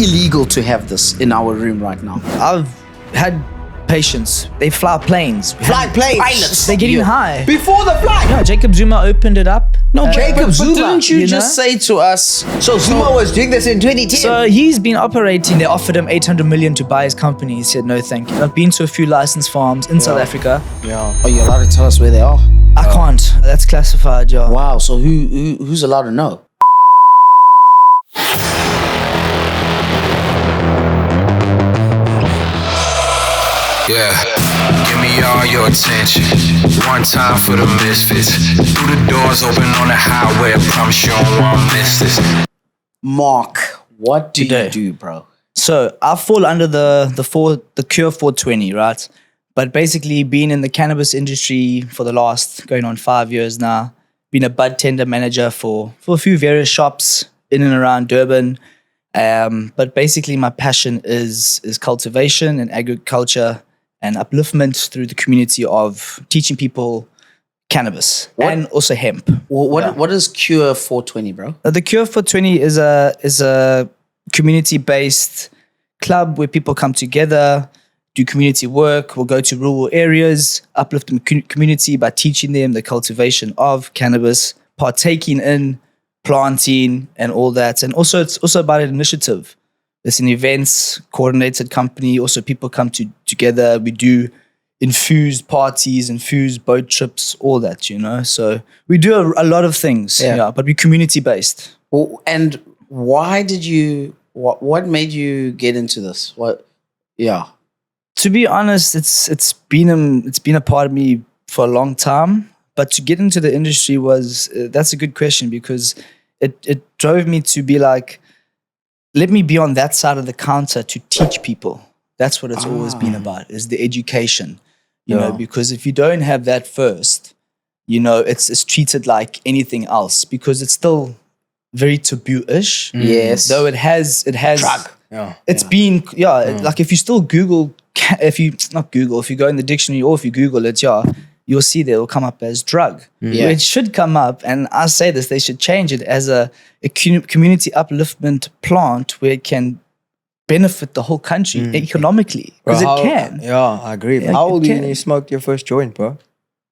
illegal to have this in our room right now? I've had patients. They fly planes. Pilots. They're getting high. Before the flight. Yeah, Jacob Zuma opened it up. No, Jacob but Zuma. Didn't you just know? say to us? So Zuma was doing this in 2010. So he's been operating. They offered him 800 million to buy his company. He said no, thank you. I've been to a few licensed farms in South Africa. Yeah. Are you allowed to tell us where they are? I can't. That's classified, yeah. Wow. So who's allowed to know? Yeah, give me all your attention. One time for the misfits. Through the doors open on the highway. I promise you don't want to miss this. Mark, what do Today. you do, bro? So I fall under the Cure 420, right? But basically being in the cannabis industry for the last going on 5 years now, been a bud tender manager for a few various shops in and around Durban. But basically my passion is cultivation and agriculture and upliftment through the community of teaching people cannabis and also hemp. What is Cure 420, bro? The Cure 420 is a community-based club where people come together, do community work. We'll go to rural areas, uplift the community by teaching them the cultivation of cannabis, partaking in planting and all that. And also it's also about an initiative. It's an events coordinated company. Also people come together. We do infused parties, infused boat trips, all that, you know. So we do a lot of things, but we're community-based. Well, and why did you, what made you get into this? To be honest, it's been a part of me for a long time. But to get into the industry that's a good question, because it drove me to be like, let me be on that side of the counter to teach people. That's what it's always been about, is the education. You know, because if you don't have that first, you know, it's treated like anything else, because it's still very taboo-ish. Yes. Though it has Drug. It's been like if you still Google, if you go in the dictionary or if you Google it, you'll see that it'll come up as drug. Yeah. It should come up, and I say this, they should change it as a community upliftment plant where it can benefit the whole country economically, because it can. Yeah, I agree. Yeah, How old it were you can. when you smoked your first joint, bro?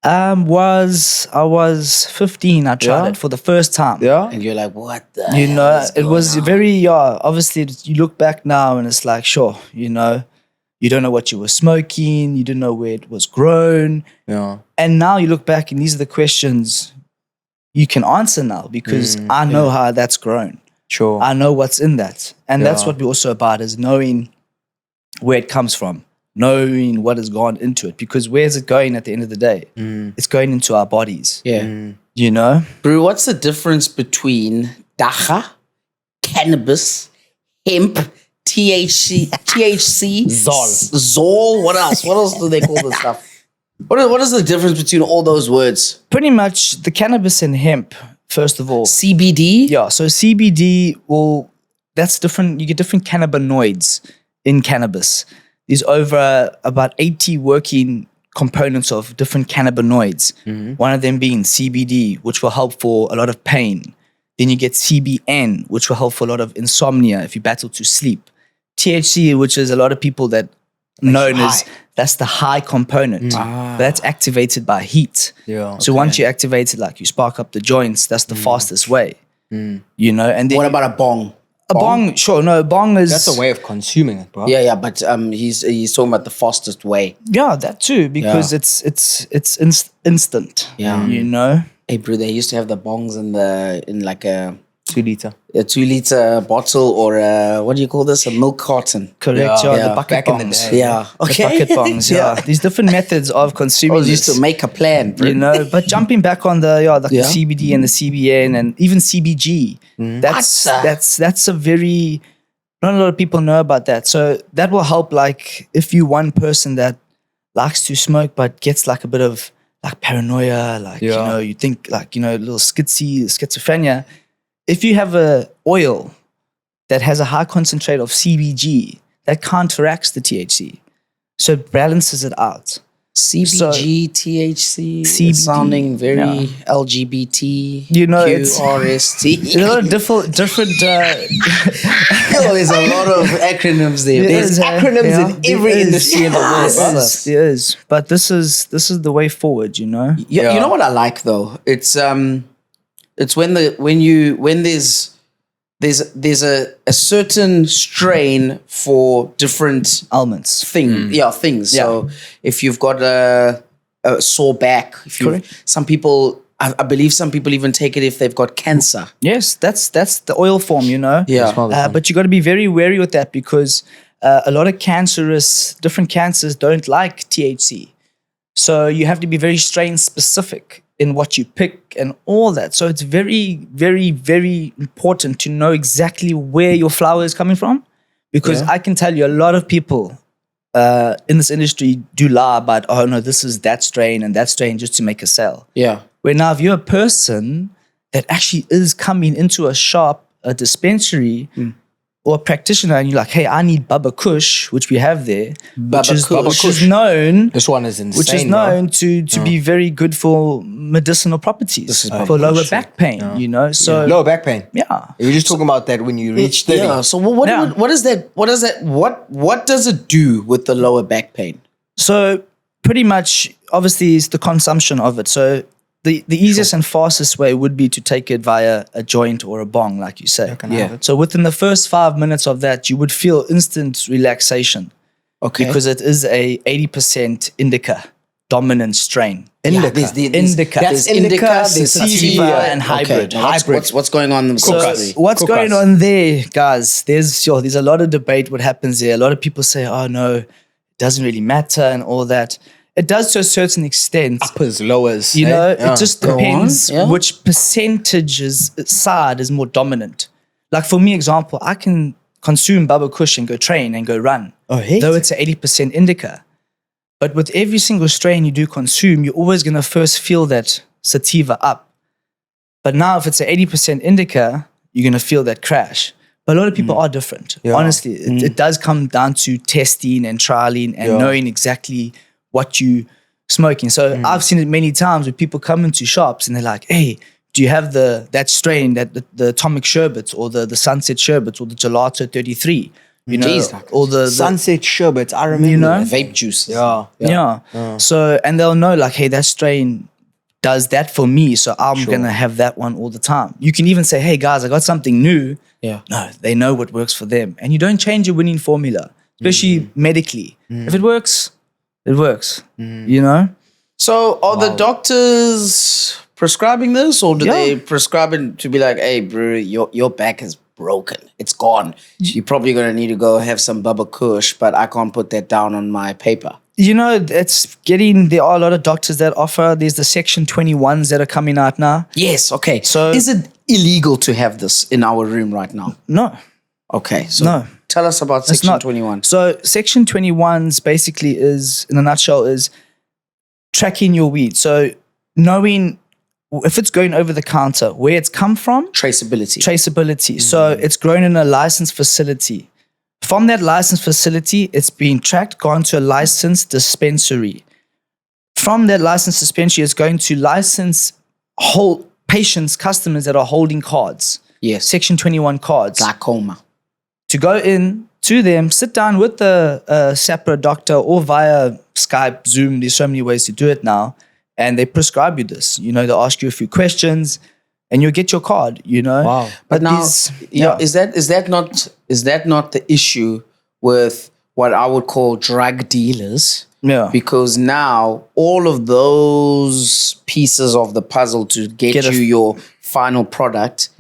I was 15. I tried it for the first time. Yeah? And you're like, what the You hell know, is it going was on? very, obviously you look back now and it's like, sure, you know, you don't know what you were smoking, you didn't know where it was grown. Yeah. And now you look back and these are the questions you can answer now, because I know how that's grown. Sure. I know what's in that. And that's Yeah. what we're also about, is knowing where it comes from, knowing what has gone into it. Because where's it going at the end of the day? It's going into our bodies. Yeah. You know? Bro, what's the difference between dacha, cannabis, hemp, THC, Zol, what else? What else do they call this stuff? What is the difference between all those words? Pretty much the cannabis and hemp, first of all. CBD? Yeah, so CBD, that's different. You get different cannabinoids in cannabis. There's over about 80 working components of different cannabinoids. One of them being CBD, which will help for a lot of pain. Then you get CBN, which will help for a lot of insomnia if you battle to sleep. THC, which is a lot of people that known as, that's the high component. That's activated by heat. Yeah. So once you activate it, like you spark up the joints, that's the fastest way. You know, and then What about a bong? a bong? Sure, no, a bong is That's a way of consuming it, bro. Yeah, but he's talking about the fastest way. Yeah, that too, because it's instant. Yeah. You know? Hey, bro, they used to have the bongs in like a 2 liter. 2-liter bottle, or what do you call this? A milk carton. Correct, Yeah. the bucket Back in the bongs. day. Yeah. The bucket bongs, yeah. These different methods of consuming Used this, to make a plan, bro. you know. But jumping back on the CBD and the CBN and even CBG, that's a very, not a lot of people know about that. So that will help, like if you one person that likes to smoke but gets like a bit of like paranoia, like you know, you think like, you know, a little schizophrenia. If you have a oil that has a high concentrate of CBG, that counteracts the THC. So it balances it out. CBG, THC, CBD, it's sounding very yeah. LGBT. You know, it's- QRST. There's a lot of different. Oh, there's a lot of acronyms there. There's acronyms in every there is. industry in the world, There brother. is, there is. But this is the way forward, you know. You Yeah. know what I like though? It's when there's a certain strain for different Elements. things. Yeah. So if you've got a sore back, Correct. some people, I believe some people even take it if they've got cancer. Yes, that's the oil form, you know. Yeah. But you got to be very wary with that because a lot of different cancers don't like THC. So you have to be very strain specific in what you pick and all that. So it's very, very, very important to know exactly where your flower is coming from, because I can tell you a lot of people in this industry do lie about, oh no, this is that strain and that strain just to make a sale. Yeah. Where now if you're a person that actually is coming into a shop, a dispensary, or a practitioner, and you're like, hey, I need Baba Kush, which we have there, which is known This one is insane, which is known to be very good for medicinal properties, is for lower back pain, you know. So Lower back pain. yeah. You're just talking about that when you reach 30. Yeah. So what Yeah. what is that? What does it do with the lower back pain? So pretty much, obviously, is the consumption of it. So the easiest and fastest way would be to take it via a joint or a bong, like you say. Can I have it? So within the first 5 minutes of that, you would feel instant relaxation. Okay. Because it is a 80% indica dominant strain. Indica. Indica. There's There's indica, indica, there's sativa, sativa, and hybrid. Okay. Now what's going on in the So country? what's Cook going us. on there, guys? There's a lot of debate what happens there. A lot of people say, oh no, it doesn't really matter and all that. It does to a certain extent. Uppers, lowers. You eh? know, Yeah. it just depends yeah. which percentages side is more dominant. Like for me, example, I can consume Baba Kush and go train and go run. Oh, hey. Though it's an 80% indica. But with every single strain you do consume, you're always going to first feel that sativa up. But now if it's an 80% indica, you're going to feel that crash. But a lot of people are different. Yeah. Honestly, it does come down to testing and trialing and knowing exactly what you smoking. So I've seen it many times where people come into shops and they're like, hey, do you have that strain, the Atomic Sherbet or the Sunset Sherbet or the Gelato 33? You know, Jeez, or the Sunset sherbets, I remember. you know? Vape juices. Yeah. So, and they'll know like, hey, that strain does that for me. So I'm going to have that one all the time. You can even say, hey guys, I got something new. Yeah. No, they know what works for them. And you don't change your winning formula, especially medically. If it works, it works, you know? So are the doctors prescribing this, or do Yeah. they prescribe it to be like, hey, bro, your back is broken. It's gone. You're probably going to need to go have some Baba Kush, but I can't put that down on my paper. You know, there are a lot of doctors that offer, there's the Section 21s that are coming out now. Yes, okay. So- is it illegal to have this in our room right now? No, Okay, so No. tell us about it's Section not. 21. So Section 21s basically is, in a nutshell, is tracking your weed. So knowing if it's going over the counter, where it's come from, traceability. So it's grown in a licensed facility. From that licensed facility, it's being tracked, gone to a licensed dispensary. From that licensed dispensary, it's going to license whole patients, customers that are holding cards, Yes, Section 21 cards. glaucoma. To go in to them, sit down with the SAPRA doctor or via Skype, Zoom. There's so many ways to do it now. And they prescribe you this. You know, they'll ask you a few questions and you'll get your card, you know. Wow. But now, these- is that not the issue with what I would call drug dealers? Yeah. Because now all of those pieces of the puzzle to get you your final product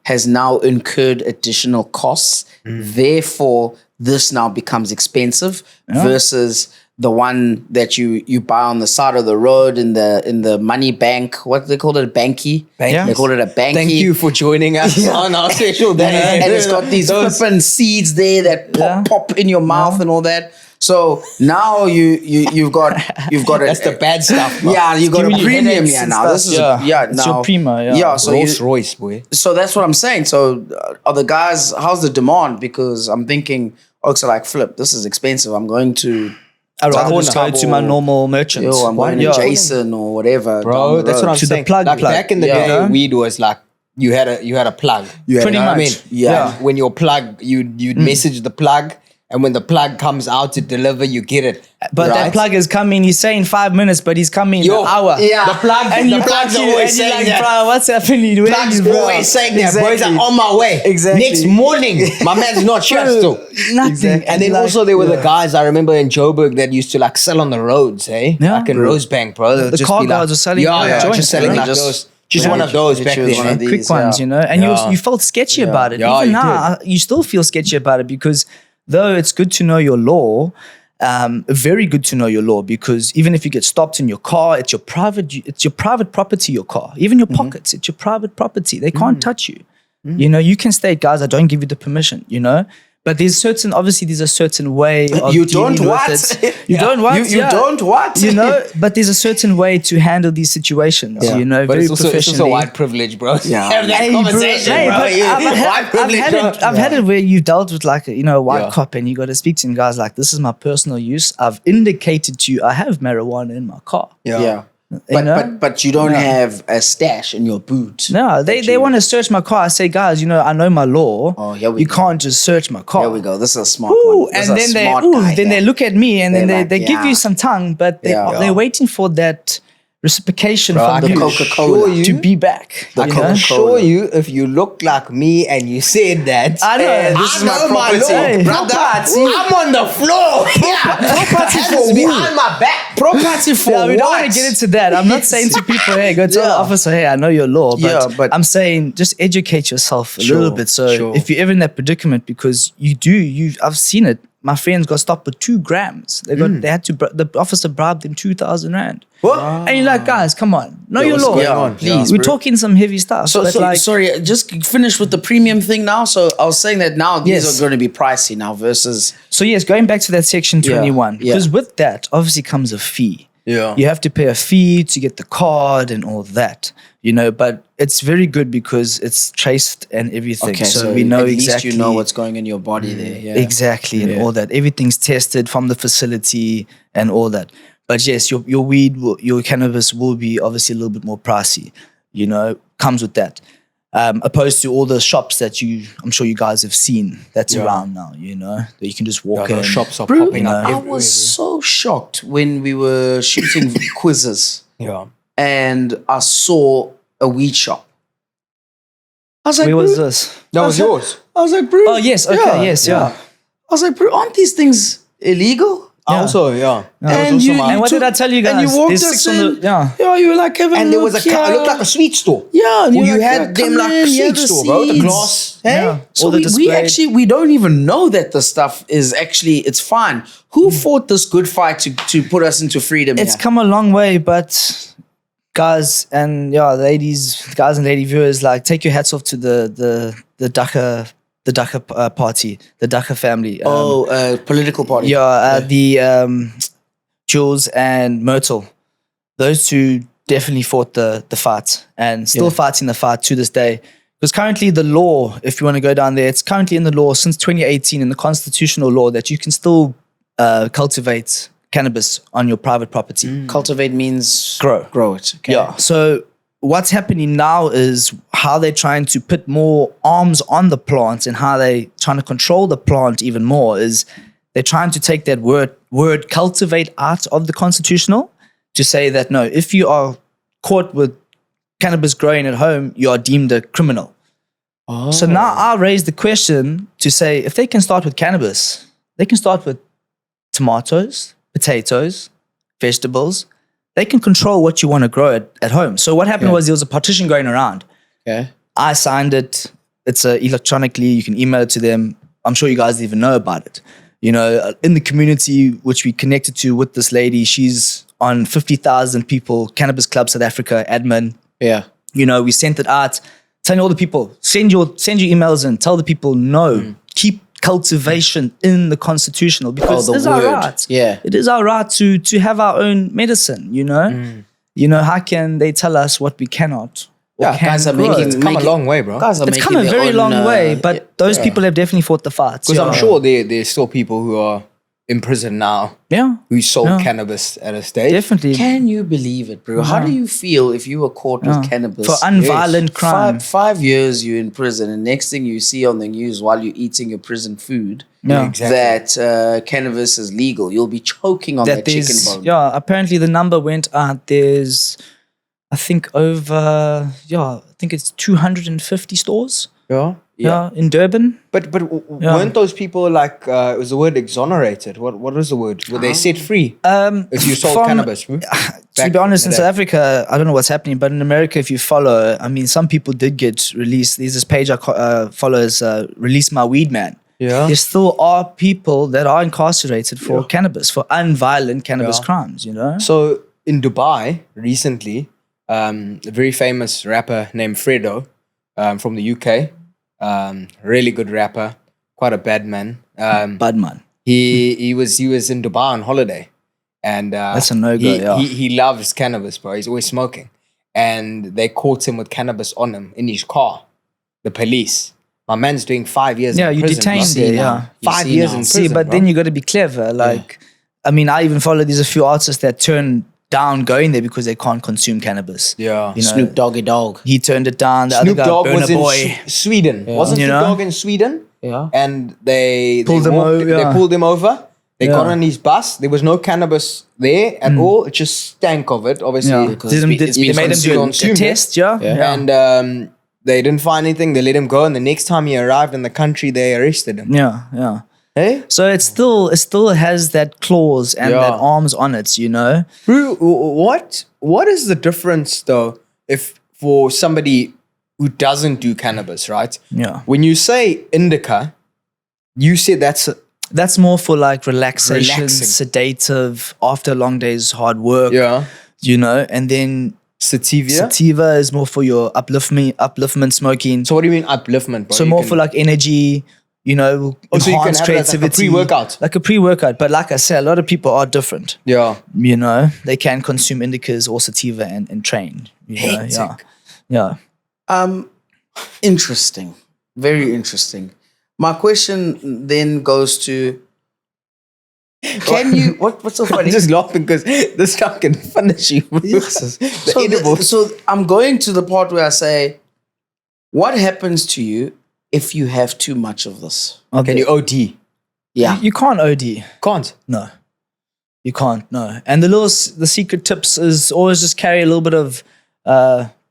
has now incurred additional costs. Therefore, this now becomes expensive versus the one that you buy on the side of the road in the money bank. What they call it, a banky. Yeah. They call it a banky. Thank you for joining us on our special day. And it's got these flipping seeds there that pop in your mouth and all that. So now you've got That's the bad stuff, bro. yeah, you got a giving you premium headaches here and now. stuff. This is Yeah. It's now your primo, yeah. Yeah, so Rolls Royce, boy. so that's what I'm saying. So are the guys? How's the demand? Because I'm thinking, so like flip. This is expensive. I'm going to I'd rather Double, just go to double. my normal merchant. Yo, I'm going to Yeah. Jason or whatever. Bro, down the that's what road. I'm To the saying. plug. Like back in the Yeah. day, weed was like you had a plug. Pretty You know what I mean? much. Yeah. And when your plug, you'd message the plug, and when the plug comes out to deliver, you get it. But right? that plug is coming. He's saying 5 minutes, but he's coming in an hour. Yeah. The plug, And the you plugs are fucking- always and you're saying like, that. bro, what's happening? Where Plugs are you, bro? always saying that. Boys Exactly. are on my way. Exactly. Next morning, my man's not sure still. Nothing. Exactly. And then like, also there were the guys I remember in Joburg that used to like sell on the roads, eh? Yeah. Like in Rosebank, bro. They'll The just car be like, guards were selling just joints, selling right? like Just- those. Just yeah, one of those hit back you with then. one eh? of these. quick ones, yeah. you know, and Yeah. you felt sketchy about it. Yeah, Even you now, you still feel sketchy about it because though it's good to know your law, very good to know your law because even if you get stopped in your car, it's your private property, your car. Even your pockets, it's your private property. They can't touch you. You know, you can state, guys, I don't give you the permission, you know? But there's a certain way of You dealing don't with what? it. You don't what? You don't what? You know, but there's a certain way to handle these situations, you know, But very it's also professionally. white privilege, bro. Yeah. Have that Hey, bro, conversation, hey, bro. but You- I've white privilege, bro. had it where you've dealt with like a white Yeah. cop and you got to speak to him, guys, like this is my personal use. I've indicated to you I have marijuana in my car. Yeah. You know? But you don't have a stash in your boot. No, they want to search my car. I say, guys, you know, I know my law. Oh, here we you go. can't just search my car. Here we go. This is a smart Ooh, one. This and is a then smart guy they here. look at me and then They're they like, give yeah. you some tongue, but they're waiting for that reciprocation Bro, I from can you Coca-Cola. assure you- to be back. I you can know? assure you, if you look like me and you said that, I know. This is my know property. law, Hey, brother. property. I'm on the floor. property Hands for who? behind my back. Property for Yeah, we don't what? want to get into that. I'm not saying to people, hey, go tell the Yeah. officer, hey, I know your law. But, Yeah, but- I'm saying just educate yourself a little bit. So sure. if you're ever in that predicament, because I've seen it. My friends got stopped with 2 grams. They had to, the officer bribed them 2,000 rand. What? And you're like, guys, come on. Know your what's law. going on? Please, We're bro. talking some heavy stuff. So, but like, sorry, just finish with the premium thing now. So I was saying that now these Yes. are going to be pricey now versus So yes, going back to that section 21, yeah. because with that obviously comes a fee. Yeah. You have to pay a fee to get the card and all that, you know, but it's very good because it's traced and everything. okay. So we know at least exactly you know what's going in your body there. Yeah. exactly and all that. Everything's tested from the facility and all that. But yes, your weed, your cannabis will be obviously a little bit more pricey, you know, comes with that. Opposed to all the shops that I'm sure you guys have seen that's around now, you know, that you can just walk in. Those shops are Bro, popping up I everywhere. was so shocked when we were shooting quizzes Yeah. and I saw a weed shop. I was like, Where was bro, this? That was yours. I was like, bro. Oh, yes. Okay. Yes. Yeah. I was like, bro, aren't these things illegal? Also, yeah. And what did I tell you guys? And you walked There's us 6 on in. the- yeah. Yeah, you were like having And a there was look it looked like here. a sweet store. Yeah, and Well, you're you like, had yeah, them come like in, sweet yeah, the store, bro. The seeds. glass. Hey? Yeah. So All the we display. we don't even know that the stuff is actually, it's fine. Who fought this good fight to put us into freedom? It's here? come a long way, but guys and guys and lady viewers, like take your hats off to the Dhaka party, the Dhaka family. Political party. The Jules and Myrtle, those two definitely fought the fight and still fighting the fight to this day. Because currently the law, if you want to go down there, it's currently in the law since 2018 in the constitutional law that you can still cultivate cannabis on your private property. Cultivate means Grow. Grow it. Okay. Yeah. So what's happening now is how they're trying to put more arms on the plant and how they trying to control the plant even more is they're trying to take that word cultivate out of the constitutional to say that no, if you are caught with cannabis growing at home, you are deemed a criminal. So now I raise the question to say if they can start with cannabis, they can start with tomatoes, potatoes, vegetables. They can control what you want to grow at home. So what happened was there was a partition going around. Okay. I signed it. It's electronically. You can email it to them. I'm sure you guys even know about it. You know, in the community which we connected to with this lady, she's on 50,000 people, Cannabis Club South Africa admin. Yeah. You know, we sent it out, telling all the people, send your emails in, tell the people no, keep cultivation in the constitutional because the it is our word. right. Yeah. It is our right to have our own medicine, you know? You know, how can they tell us what we cannot? Or Yeah, can guys are grow? making It's come a long way, bro. Guys are It's making come a their very own, long way, but those people have definitely fought the fights. Because I'm sure there's still people who are in prison now Yeah. who sold Yeah. cannabis at a stage. Definitely. Can you believe it, bro? How do you feel if you were caught with cannabis? For unviolent crime. 5 years you're in prison, and next thing you see on the news while you're eating your prison food, Yeah. Exactly. that cannabis is legal. You'll be choking on that chicken there's, bone. yeah, apparently the number went out. There's, I think it's 250 stores. Yeah. Yeah, in Durban. But weren't those people like it was the word exonerated? What was the word? Were they set free if you sold cannabis? To be honest, in South Africa, I don't know what's happening, but in America, if you follow, I mean, some people did get released. There's this page I follow is Release My Weed Man. Yeah. There still are people that are incarcerated for cannabis, for unviolent cannabis crimes, you know? So in Dubai recently, a very famous rapper named Fredo from the UK, really good rapper, quite a bad man. Budman. He was in Dubai on holiday, and That's a no-go, he loves cannabis, bro. He's always smoking, and they caught him with cannabis on him in his car. The police. My man's doing 5 years. Yeah, in you prison, detained bro. there, yeah. 5 years in prison. See, but then you got to be clever. Like, I mean, I even follow, there's a few artists that turn down going there because they can't consume cannabis. Yeah. You know, Snoop Doggy Dog. he turned it down. The Snoop other guy, Dogg Burna was in Boy. Sweden. Wasn't You Snoop know? Dogg in Sweden? Yeah. And they Pulled him over, They yeah. pulled him over. They got Yeah. on his bus. There was no cannabis there at all. It just stank of it, obviously. Yeah. Because They it's been made him do a consumed, test, yeah? And they didn't find anything. They let him go. And the next time he arrived in the country, they arrested him. Yeah, yeah. Hey? So it still has that clause and Yeah. that arms on it, you know? Bro, what is the difference, though, if for somebody who doesn't do cannabis, right? Yeah. When you say indica, you said That's more for like relaxation, Relaxing. sedative, after a long day's hard work, you know? And then sativa. sativa is more for your upliftment smoking. So what do you mean upliftment, bro? So You more can- for like energy, you know, so you can enhanced have that like a creativity. pre-workout. Like a pre-workout. But like I said, a lot of people are different. Yeah. You know, they can consume indicas or sativa and train. You know? Yeah. Hectic. Yeah. Interesting. Very interesting. My question then goes to, can you, what's so I'm funny? just laughing because this stuff can finish you. The edibles. So I'm going to the part where I say, what happens to you if you have too much of this? Can you OD? Yeah. You can't OD. Can't. No. You can't, no. And the secret tips is always just carry a little bit of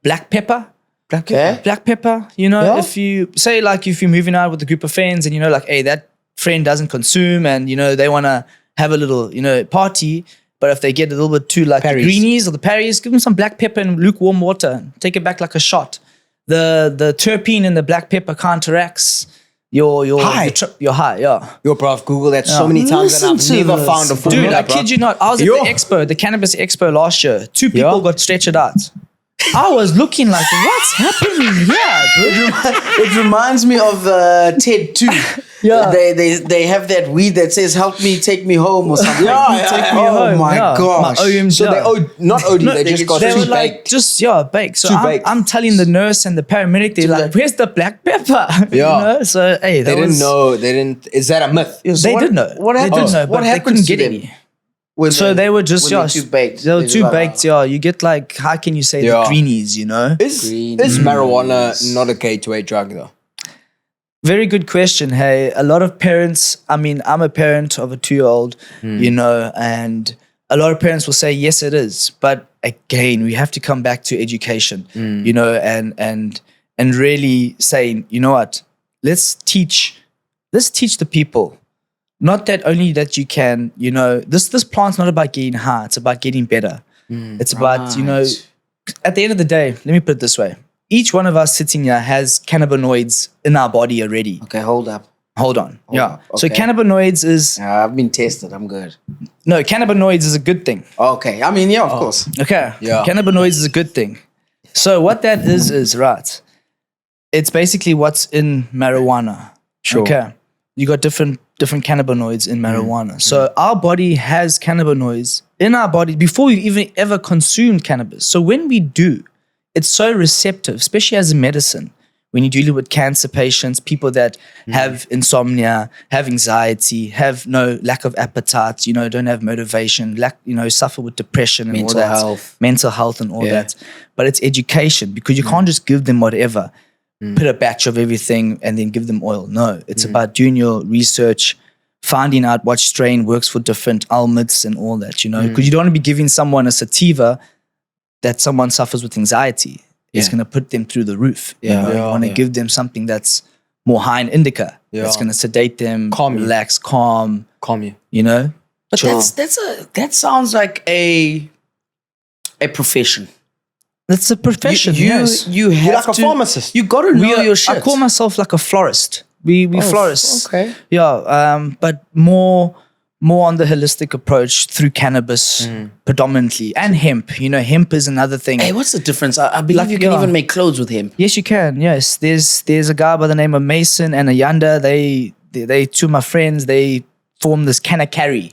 black pepper. Okay. Black pepper, you know, Yeah. if you say like if you're moving out with a group of friends and you know like, hey, that friend doesn't consume and you know they want to have a little, you know, party, but if they get a little bit too like the Parries. greenies or the parries, give them some black pepper and lukewarm water and take it back like a shot. The terpene in the black pepper counteracts your High. your high, yeah. Yo, bro, I've Googled that so many times and Listen I've to never this. found a formula, Dude, I bro. kid you not. I was at Yo. the expo, the Cannabis Expo last year. 2 people Yeah. got stretchered out. I was looking like, what's happening here, bro? It reminds me of TED 2. Yeah. They have that weed that says, help me, take me home or something. Take me Oh home, my yeah. gosh. My OMG. So they not OD, they just got They too were like, baked. just, baked. So Too baked. I'm telling the nurse and the paramedic, they're like, baked. where's the black pepper? Yeah. You know? So, hey, They didn't know. They didn't. Is that a myth? They did know. What They happens? did know, What but they happens couldn't to get them? any. When So they were just, when they're too baked. They were They're too just like, baked, You get like, how can you say Yeah. the greenies, you know? Is Greenies. marijuana not a gateway drug though? Very good question. Hey, a lot of parents, I mean, I'm a parent of a 2-year-old, you know, and a lot of parents will say, yes, it is. But again, we have to come back to education, you know, and really saying, you know what, let's teach the people. Not that only that you can, you know, this plant's not about getting high, it's about getting better. It's about, you know, Right. at the end of the day, let me put it this way. Each one of us sitting here has cannabinoids in our body already. Okay, hold up. Hold on. Yeah. up, So okay. cannabinoids is, I've been tested. I'm good. no, cannabinoids is a good thing. Okay. I mean, yeah, of course. Okay. Yeah. Cannabinoids is a good thing. So what that is right. It's basically what's in marijuana. Sure. Okay. You got different cannabinoids in marijuana. So our body has cannabinoids in our body before we even ever consumed cannabis. So when we do, it's so receptive, especially as a medicine. when you're dealing with cancer patients, people that have insomnia, have anxiety, have no lack of appetite, don't have motivation, suffer with depression and Mental all that, health. mental health and all that. But it's education, because you can't just give them whatever, put a batch of everything and then give them oil. No, it's about doing your research, finding out what strain works for different ailments and all that, because you don't want to be giving someone a sativa that someone suffers with anxiety. It's going to put them through the roof. You want to give them something that's more high in indica. That's going to sedate them, relax, calm you. But that sounds like a profession. That's a profession. Yes. You're like a pharmacist. You got to know your shit. I call myself like a florist. We florists. Okay. Yeah, but more on the holistic approach through cannabis predominantly, and hemp. Hemp is another thing. Hey, what's the difference? I believe you can even make clothes with hemp. Yes, you can. Yes, there's a guy by the name of Mason and Ayanda. They two of my friends. They form this Canna Carry.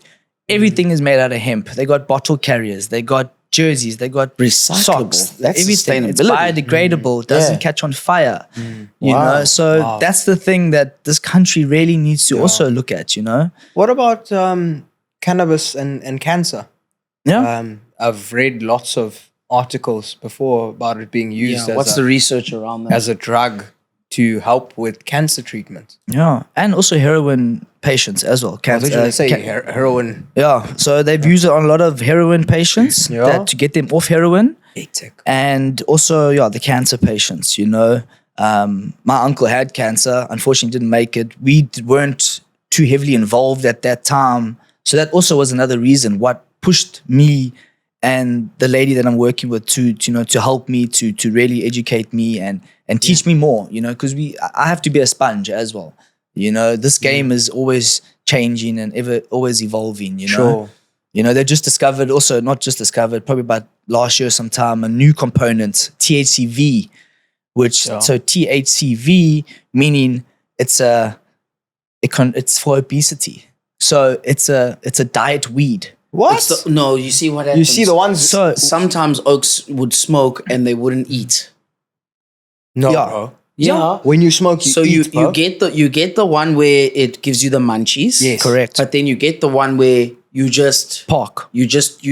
Everything is made out of hemp. They got bottle carriers. They got jerseys. They got Recyclable. socks. That's everything. It's sustainability. biodegradable. Doesn't catch on fire. You know. So that's the thing that this country really needs to also look at. What about cannabis and cancer? Yeah. I've read lots of articles before about it being used What's the research around that? as a drug to help with cancer treatment. Yeah, and also heroin patients as well. I was going to say heroin. Yeah, so they've used it on a lot of heroin patients to get them off heroin, and also the cancer patients. My uncle had cancer. Unfortunately, didn't make it. We weren't too heavily involved at that time, so that also was another reason what pushed me and the lady that I'm working with to help me to really educate me and teach me more, because I have to be a sponge as well. This game is always changing and always evolving, Sure. They just discovered, also not just discovered, probably about last year sometime, a new component, THCV, so THCV meaning it's for obesity. So it's a diet weed. What? No, you see what happens? You see the ones... So Sometimes oaks would smoke and they wouldn't eat. No, Yeah. bro. Yeah. When you smoke, you So eat, bro. you get the one where it gives you the munchies. Yes. correct. But then you get the one where you just Park. you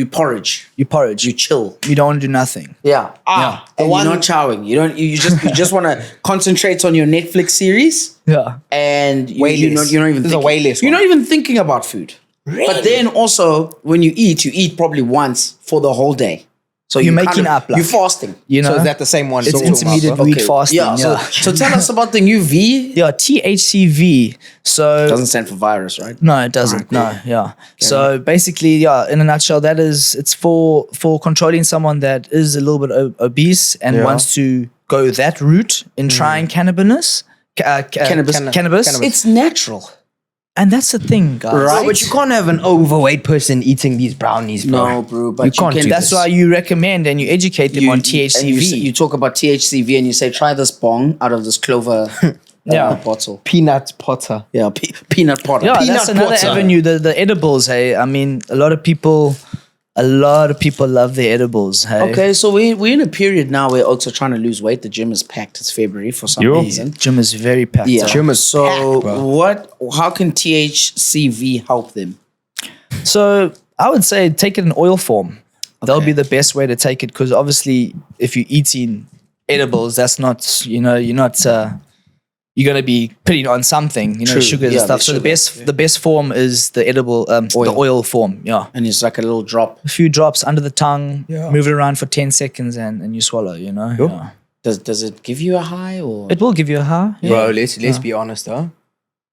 porridge. You porridge. You chill. You don't want to do nothing. Yeah. And you're not chowing. You just want to concentrate on your Netflix series, Yeah. and you're not even This is a way less you're one. not even thinking about food. Really? But then also when you eat probably once for the whole day. So You're you making kind of, up, like, you're fasting. So is that the same one? It's you're talking about, intermediate bro? weed fasting. Yeah. So tell us about the new V. Yeah, THCV. So Doesn't stand for virus, right? no, it doesn't. No, yeah. So basically, in a nutshell, it's for controlling someone that is a little bit obese and wants to go that route in trying cannabis. Cannabis. It's natural. And that's the thing, guys. Bro, but you can't have an overweight person eating these brownies, bro. No, bro. But You can't do That's why you recommend and you educate them on THCV. You talk about THCV and you say, try this bong out of this clover bottle. Peanut Potter. Yeah, peanut powder. Yeah, Peanut that's another butter. avenue. The edibles, hey. I mean, a lot of people love their edibles, hey. Okay, so we're in a period now where oaks are trying to lose weight. The gym is packed. It's February for some reason. Gym is very packed. Yeah. Gym is so packed, bro. how can THCV help them? So I would say take it in oil form. That'll be the best way to take it, because obviously if you're eating edibles, that's not, you're going to be putting on something, True. sugars Yeah, and stuff. the So sugar. the best form is the edible, the oil form. Yeah. And it's like a little drop. A few drops under the tongue, move it around for 10 seconds and you swallow, Yeah. Does it give you a high or? It will give you a high. Yeah. Bro, let's be honest, though.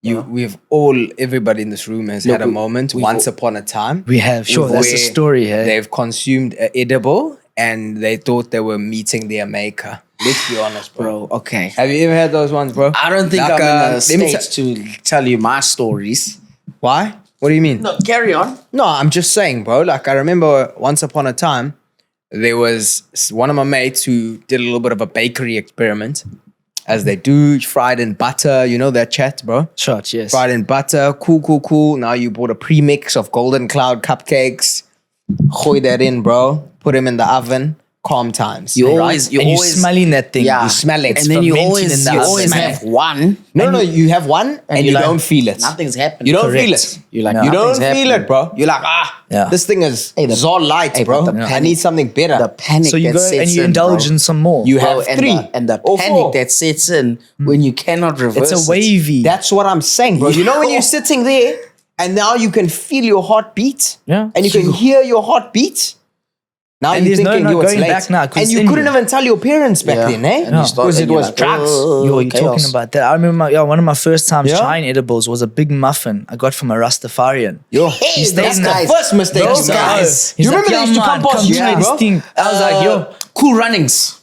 Everybody in this room has had a moment once upon a time. We have, sure, that's a where story, hey. They've consumed an edible and they thought they were meeting their maker. Let's be honest, bro. Bro, okay. Have you ever had those ones, bro? I don't think Like, I'm in let the me state to tell you my stories. Why? What do you mean? No, carry on. No, I'm just saying, bro. Like, I remember once upon a time, there was one of my mates who did a little bit of a bakery experiment. As they do, fried in butter. You know that chat, bro? Shot, yes. Fried in butter. Cool. Now you bought a premix of Golden Cloud cupcakes. Gooi that in, bro. Put them in the oven. calm times. You right? always, you and you're always smelling that thing. Yeah, You smell it. and then you fermenting always, in you the always smell. have one. No, you have one and you you're like, don't feel it. Nothing's happening. You don't feel Correct. it. You're like, You don't nothing's feel happening. it, bro. You're like, Yeah. this thing is Hey, the- Zol light, hey, bro. but the I need something better. The panic So you that go sets and you in, indulge bro. in some more. You Bro, have and 3 and the or panic 4. that sets in when you cannot reverse It's a it. wavy. That's what I'm saying, bro. You know when you're sitting there and now you can feel your heartbeat? Yeah. And you can hear your heartbeat? Now And you're there's no- thinking no it's going late. back now, 'cause And it's you in couldn't you. even tell your parents back Yeah. then, eh? And you start- Because and it you're was like, drugs. You're chaos. talking about that. I remember one of my first times Yeah? trying edibles was a big muffin I got from a Rastafarian. Yo, Hey, stays those in the guys, first mistake those you made. guys. You remember they used to come past you, try bro? this thing. I was like, yo. Cool Runnings.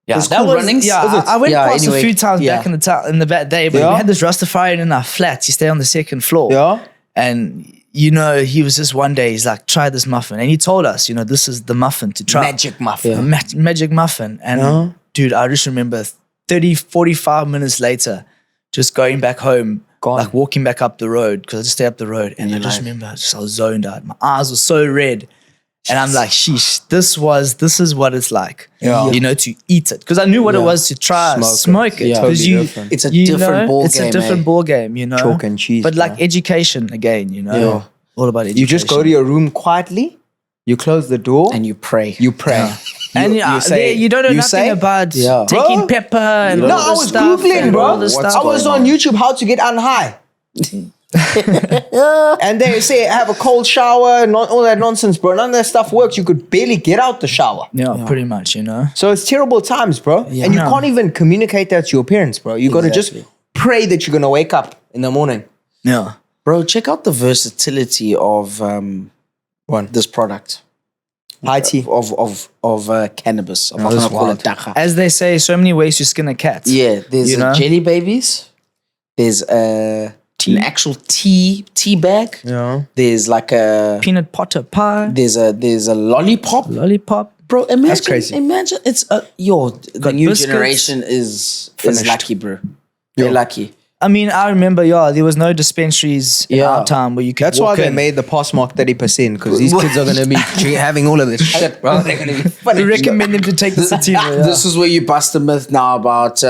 Yeah, Those that cool was, runnings? yeah, Was it? I went Yeah, past anyway, a few times yeah. back in the back day, but Yeah. we had this Rastafarian in our flat. He stayed on the second floor. Yeah. And, you know, he was just one day, he's like, try this muffin. And he told us, you know, this is the muffin to try. Magic muffin. Magic muffin. And dude, I just remember 30, 45 minutes later, just going back home, Gone. like walking back up the road, because I just stay up the road. And I just remember I was zoned out. My eyes were so red. And I'm like, sheesh, this is what it's like, Yeah. you know, to eat it. Because I knew what it was to try smoke it. Yeah. Because Totally different. It's a you different know, ball it's game. a different eh? ball game, you know. Chalk and cheese, But like bro. education again, you know. Yeah. All about education. You just go to your room quietly, you close the door, And you pray. you pray. and you don't know you nothing say- about Yeah. taking Bro, pepper and No, all I this was stuff Googling, and all bro. this What's stuff. I was going on on? YouTube how to get unhigh. And they say have a cold shower, not all that nonsense, bro. None of that stuff works. You could barely get out the shower. Yeah, pretty much, you know. So it's terrible times, bro. And you Yeah. can't even communicate that to your parents, bro. You got to just Exactly. pray that you're going to wake up in the morning. Yeah. Bro, check out the versatility of this product. High tea. Of cannabis. Of that's wild. As they say, so many ways to skin a cat. Yeah, there's You know? jelly babies. There's an actual tea bag. Yeah. There's like a Peanut butter pie, there's a lollipop. lollipop. Bro, imagine, crazy. imagine it's the new biscuits. generation is Finished. lucky, bro. They're lucky. I mean, I remember, there was no dispensaries in Yeah. our time where you could That's why walk they in. made the pass mark 30% because these kids are going to be having all of this shit, bro. They're going to be funny. We recommend them to take the sativa. Yeah. This is where you bust the myth now about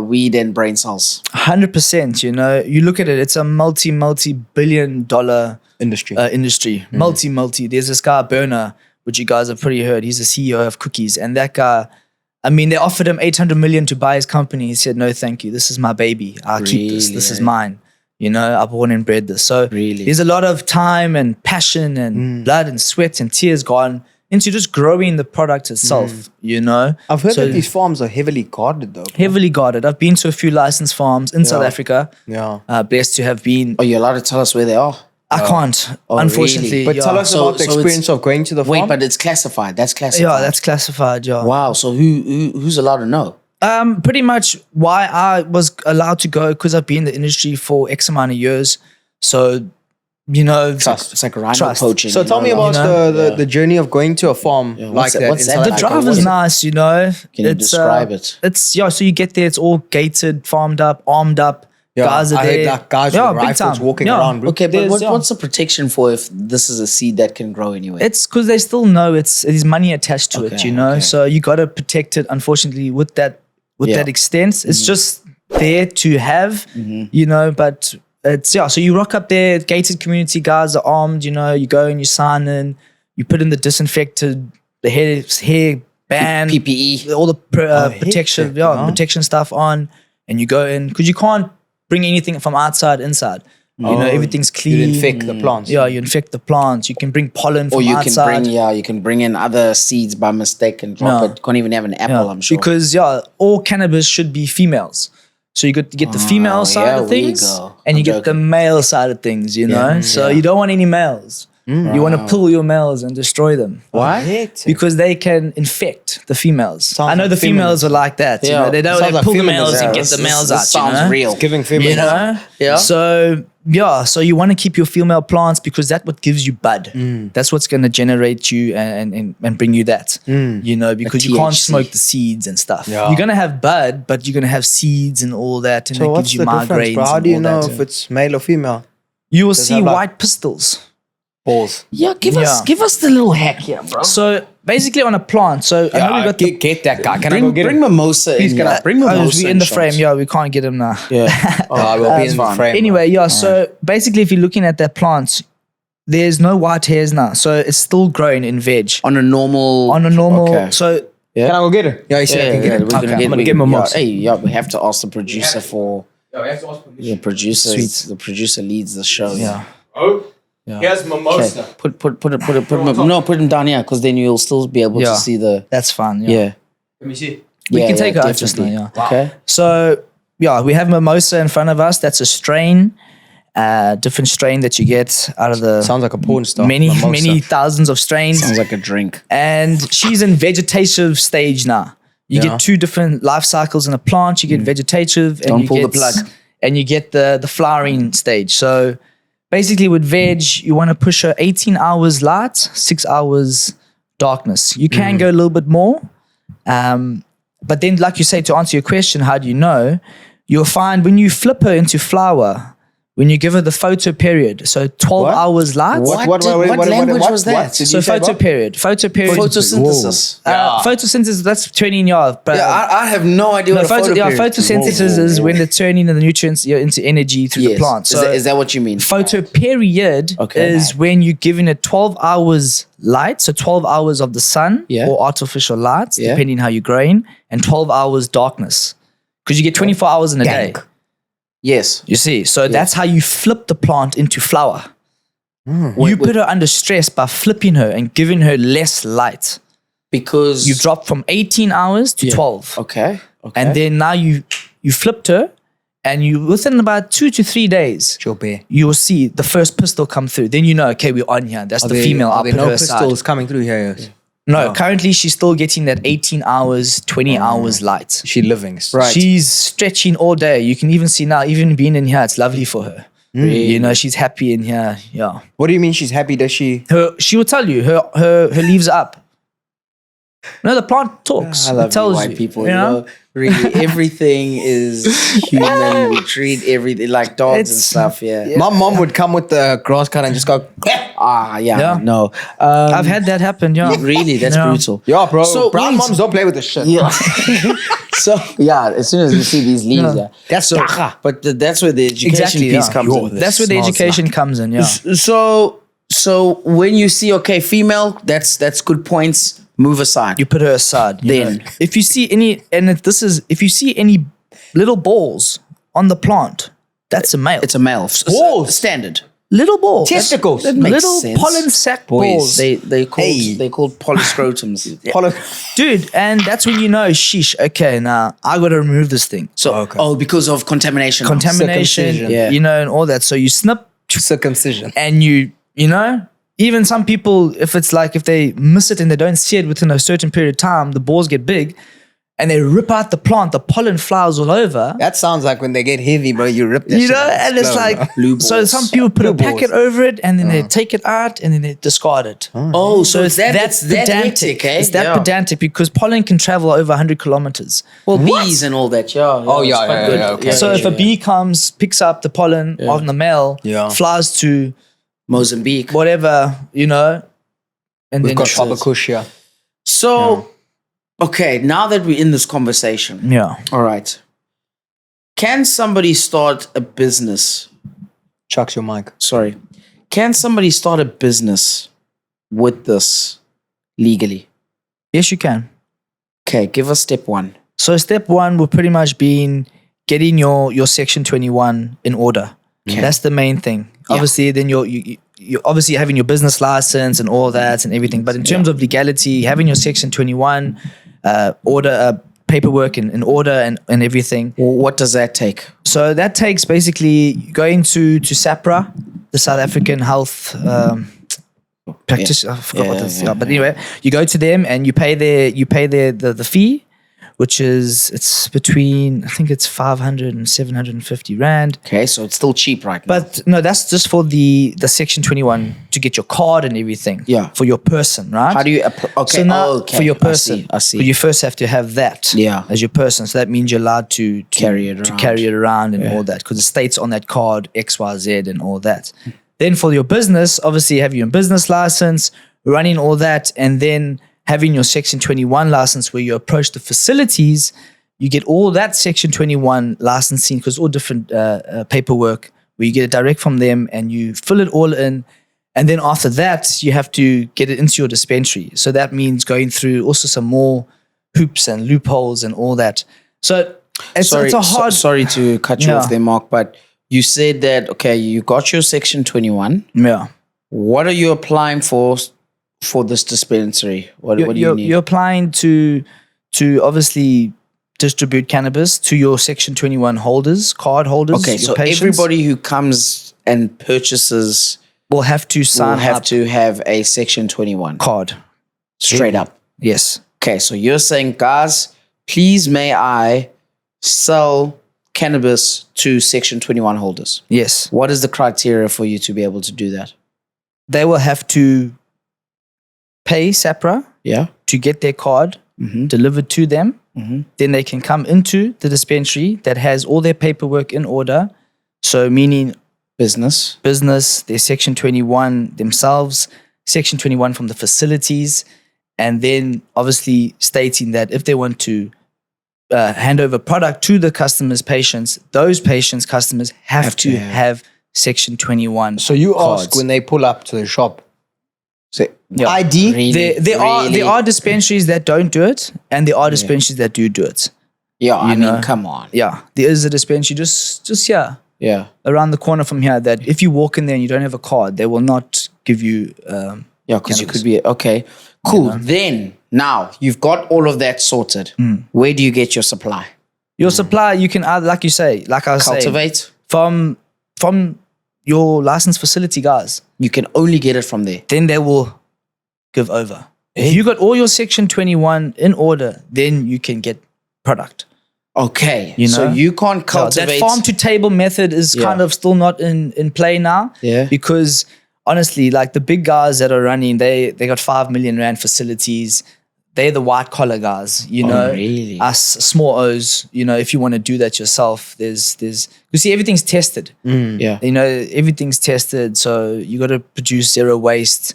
weed and brain cells. 100%, you know, you look at it, it's a multi-billion dollar Industry. industry. Multi. There's this guy, Berner, which you guys have pretty heard. He's the CEO of Cookies. And that guy, I mean, they offered him 800 million to buy his company. He said, no, thank you. This is my baby. I'll keep this. Really, This is mine. You know, I born and bred this. So Really? there's a lot of time and passion and blood and sweat and tears gone into just growing the product itself, you know. I've heard So that these farms are heavily guarded, though. heavily guarded. I've been to a few licensed farms in South Africa. Yeah. Blessed to have been. Are you allowed to tell us where they are? I can't, unfortunately. really? But yeah. tell us So- about the so it's- experience of going to the farm. Wait, but it's classified. That's classified. Yeah, that's classified. Yeah. wow. So who's allowed to know? Pretty much why I was allowed to go because I've been in the industry for X amount of years. So, you know, It's like rhino Trust. poaching. So you tell know, me like- about the journey of going to a farm like what's that- that. what's in that? South The the Africa. drive what's is it? nice, you know. Can you describe it? It's so you get there, it's all gated, farmed up, armed up. Yeah, guys are I there. heard like guys Yeah, with big rifles time. walking Yeah. around, bro. Okay, but There's- what's the protection for if this is a seed that can grow anywhere? It's because they still know there's money attached to it, Okay, you know. okay. So you got to protect it. Unfortunately, with that Yeah. extent, it's just there to have, Mm-hmm. you know. But it's So you rock up there, gated community, guys are armed. You know, you go and you sign in, you put in the disinfected, the hair band, PPE. all the heck, protection, yeah. protection stuff on, and you go in because you can't bring anything from outside inside. You know, everything's clean. You infect the plants. Yeah, you infect the plants. You can bring pollen from Or you outside. you can bring in other seeds by mistake and drop Yeah. it. Can't even have an apple, Yeah, I'm sure. because all cannabis should be females. So you get the female side here of we things, go. and you I'm get the male side of things. You know, so you don't want any males. You want to pull your males and destroy them. Why? Because they can infect the females. Sounds I know like the females are like that. You Yeah. know, they don't Sounds like pull the feminism. males and Yeah, get the This- males this out. sounds you know? real. Giving You feminism. know? Yeah. So you want to keep your female plants because that's what gives you bud. That's what's going to generate you and bring you that. You know, because you can't THC. smoke the seeds and stuff. Yeah. You're going to have bud, but you're going to have seeds and all that, and So it what's gives you the difference, migraines. bro? How and do you all know that. if it's male or female? You will Does it see have, like- white pistils. Balls. Yeah, give us the little hack here, bro. So basically on a plant. So I know we got get that guy. Can I go get Bring him? Mimosa in. can I Yeah. Bring Oh, Mimosa we're in the shots. frame. Yeah, we can't get him now. Yeah. I will be in the fine. frame. Anyway, yeah. So basically, if you're looking at that plant, there's no white hairs now, so it's still growing in veg. On a normal. Okay. So Can I go get her? Yeah, he said I can get her. we're gonna I'm gonna we- get Mimosa. we have to ask the producer for the producer. Sweet. The producer leads the show. yeah. Oh, here's Mimosa. Okay. Put him down here because then you'll still be able Yeah. to see the. That's fine. Yeah. Yeah. Let me see. We Yeah, can take yeah, her out just now. definitely. Yeah. Okay. So yeah, we have mimosa in front of us. That's a strain, different strain that you get out of the Sounds like a porn star. many Mimosa. many thousands of strains. Sounds like a drink. And she's in vegetative stage now. You Yeah. get two different life cycles in a plant. You get vegetative, and Don't you pull the get, plug. and you get the flowering stage. So basically, with veg, you want to push her 18 hours light, 6 hours darkness. You can go a little bit more, but then, like you say, to answer your question, how do you know? You'll find when you flip her into flower, when you give her the photo period, so 12 What? hours light. What language was that? Did So you say, photo bro? period. Photosynthesis. Photosynthesis, that's turning but I have no idea what a photosynthesis is when they're turning the nutrients into energy through the Yes. plant. So Is that what you mean? photoperiod Okay. is when you're giving it 12 hours light, so 12 hours of the sun Yeah. or artificial light, Yeah. depending how you're growing, and 12 hours darkness. Because you get 24 hours in a day. Yes. You see, so that's how you flip the plant into flower. You put her under stress by flipping her and giving her less light. Because You drop from 18 hours to 12. Okay. Okay. And then now you flipped her, and you within about 2 to 3 days, She'll be. you will see the first pistil come through. Then you know, okay, we're on here. That's the female. I'll Are there put no her aside. pistols coming through here? No, currently she's still getting that 18 hours, 20 hours light. She living. Right. She's stretching all day. You can even see now, even being in here, it's lovely for her. You know, she's happy in here. Yeah. What do you mean she's happy? Does she? She will tell you her leaves are up. No, the plant talks. I love it tells white you, people. You know? Really, everything is human. We treat everything like dogs and It's- stuff. Yeah. My mom would come with the grass cutter and just go, Yeah. No. I've had that happen. Yeah. Really, that's Yeah. brutal. yeah, bro. So Brown wait. moms don't play with this shit. Yeah. So yeah, as soon as you see these leaves, yeah. That's dacha. But that's where the education Exactly. piece Yeah. comes in. That's where the smells education comes in. Yeah. So when you see female, that's good points. Move aside. You put her aside. Then. if you see any, if you see any little balls on the plant, that's a male. It's a male. Balls. Standard. little balls. Testicles. That makes Little sense. pollen sac balls. They called polyscrotums. Dude, and that's when you know, sheesh, okay, now I got to remove this thing. So Because of contamination. contamination, Circumcision. Yeah. you know, and all that. So you snip Circumcision. and you know, even some people, if they miss it and they don't see it within a certain period of time, the balls get big and they rip out the plant, the pollen flowers all over. That sounds like when they get heavy, bro. You rip that You shit know, out. and it's Explode, like, Blue so balls. some people put a Blue packet balls. over it and then they take it out and then they discard it. Oh, so it's that pedantic. hectic, eh? It's that Yeah. pedantic because pollen can travel over 100 kilometers. Well, bees and all that, yeah. Oh, it's yeah, quite yeah, good. yeah, okay. So if a bee comes, picks up the pollen on the male, Yeah. flies to Mozambique. whatever, you know, and We've then got it- Baba Kush here. So, okay, now that we're in this conversation, yeah. all right, can somebody start a business? Chucks your mic. Sorry, can somebody start a business with this legally? Yes, you can. Okay, give us step one. So step one will pretty much be getting your section 21 in order. Okay. That's the main thing. Obviously, then you're obviously having your business license and all that and everything. But in terms of legality, having your section 21 order, paperwork in order and everything. Well, what does that take? So that takes basically going to SAPRA, the South African Health practitioner. I forgot what this. But anyway, you go to them and you pay the fee, which is it's between I think it's 500 and 750 rand. Okay, so it's still cheap right now. But no, that's just for the section 21 to get your card and everything. Yeah. For your person, right? How do you apply? Okay, So now okay. for your person, I see. But you first have to have that Yeah. as your person. So that means you're allowed to Carry it to around. carry it around and all that because it states on that card XYZ and all that. Then for your business, obviously you have your business license, running all that, and then having your Section 21 license where you approach the facilities, you get all that Section 21 licensing because all different paperwork where you get it direct from them and you fill it all in. And then after that, you have to get it into your dispensary. So that means going through also some more hoops and loopholes and all that. So it's a hard... Sorry to cut you off there, Mark, but you said that, okay, you got your Section 21. Yeah. What are you applying for this dispensary? What do you need? You're applying to obviously distribute cannabis to your Section 21 holders, card holders. Okay, so patients. everybody who comes and purchases will have to sign up to have a Section 21 card. Straight up. Yes. Okay, so you're saying, guys, please may I sell cannabis to Section 21 holders? Yes. What is the criteria for you to be able to do that? They will have to pay SAPRA to get their card delivered to them. Then they can come into the dispensary that has all their paperwork in order. So meaning business, their Section 21 themselves, Section 21 from the facilities, and then obviously stating that if they want to hand over product to the customers' patients, those patients' customers have to have Section 21 So you cards. ask when they pull up to the shop, say, ID? really, There are dispensaries that don't do it, and there are dispensaries that do it. I know. mean, come on. Yeah, there is a dispensary just here, Yeah. around the corner from here, that if you walk in there and you don't have a card, they will not give you Yeah, because you cannabis. could be, okay, cool. Then, now, you've got all of that sorted. Where do you get your supply? Your supply, you can either, like you say, like I was saying, Cultivate? from your licensed facility guys. You can only get it from there. Then they will give over. If you got all your Section 21 in order, then you can get product. Okay. You know? So you can't cultivate. That farm to table method is kind of still not in play now. Yeah. Because honestly, like the big guys that are running, they got 5 million rand facilities. They're the white collar guys, you know. Really? Us small O's, you know, if you want to do that yourself, there's you see, everything's tested. Yeah. You know, everything's tested. So you got to produce zero waste.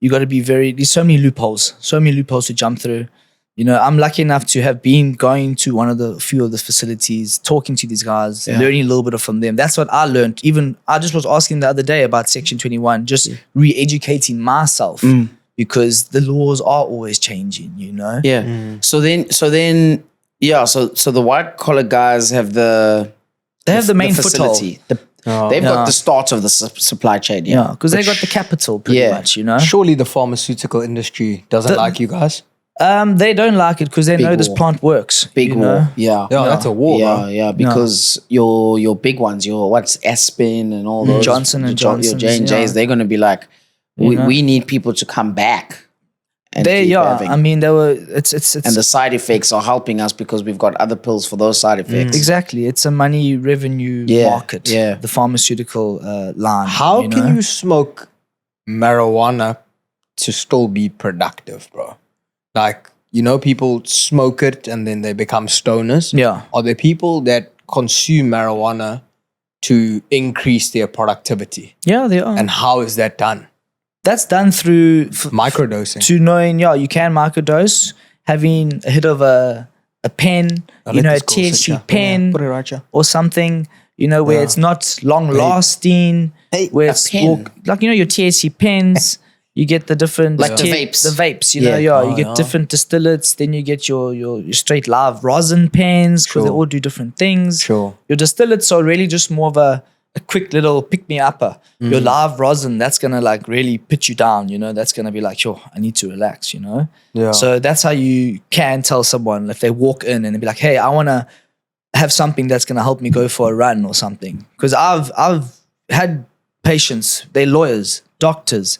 You got to be there's so many loopholes to jump through. You know, I'm lucky enough to have been going to few of the facilities, talking to these guys, learning a little bit from them. That's what I learned. Even I just was asking the other day about Section 21, just re-educating myself because the laws are always changing, you know? Yeah. So then, so the white collar guys have the main foothold. facility. They've got the start of the supply chain. Yeah, because they got the capital pretty much, you know? Surely the pharmaceutical industry doesn't like you guys. They don't like it because they know this war. plant works. Big you war. know? Yeah. Yeah, that's a war, bro. Yeah, because your big ones, what's Aspen and all those Johnson and your Johnson's, J&J's, they're going to be like, we need people to come back. And keep having. I mean, they were. It's and the side effects are helping us because we've got other pills for those side effects. exactly. It's a money revenue market. Yeah. The pharmaceutical line. How you can know? you smoke marijuana to still be productive, bro? Like, you know, people smoke it and then they become stoners. Yeah. Are there people that consume marijuana to increase their productivity? Yeah, they are. And how is that done? That's done through Microdosing. to knowing. Yeah, you can microdose, having a hit of a pen, a THC pen, Put it right here. or something. You know, where it's not long lasting. Where it's pen. like your THC pens. You get the different Like the vapes. The vapes, you know, you get different distillates. Then you get your straight live rosin pens because they all do different things. Sure. Your distillates are really just more of a quick little pick me upper. Your live rosin, that's gonna like really put you down. You know, that's gonna be like, yo, I need to relax. You know. Yeah. So that's how you can tell someone if they walk in and they be like, hey, I wanna have something that's gonna help me go for a run or something. Because I've had patients, they're lawyers, doctors.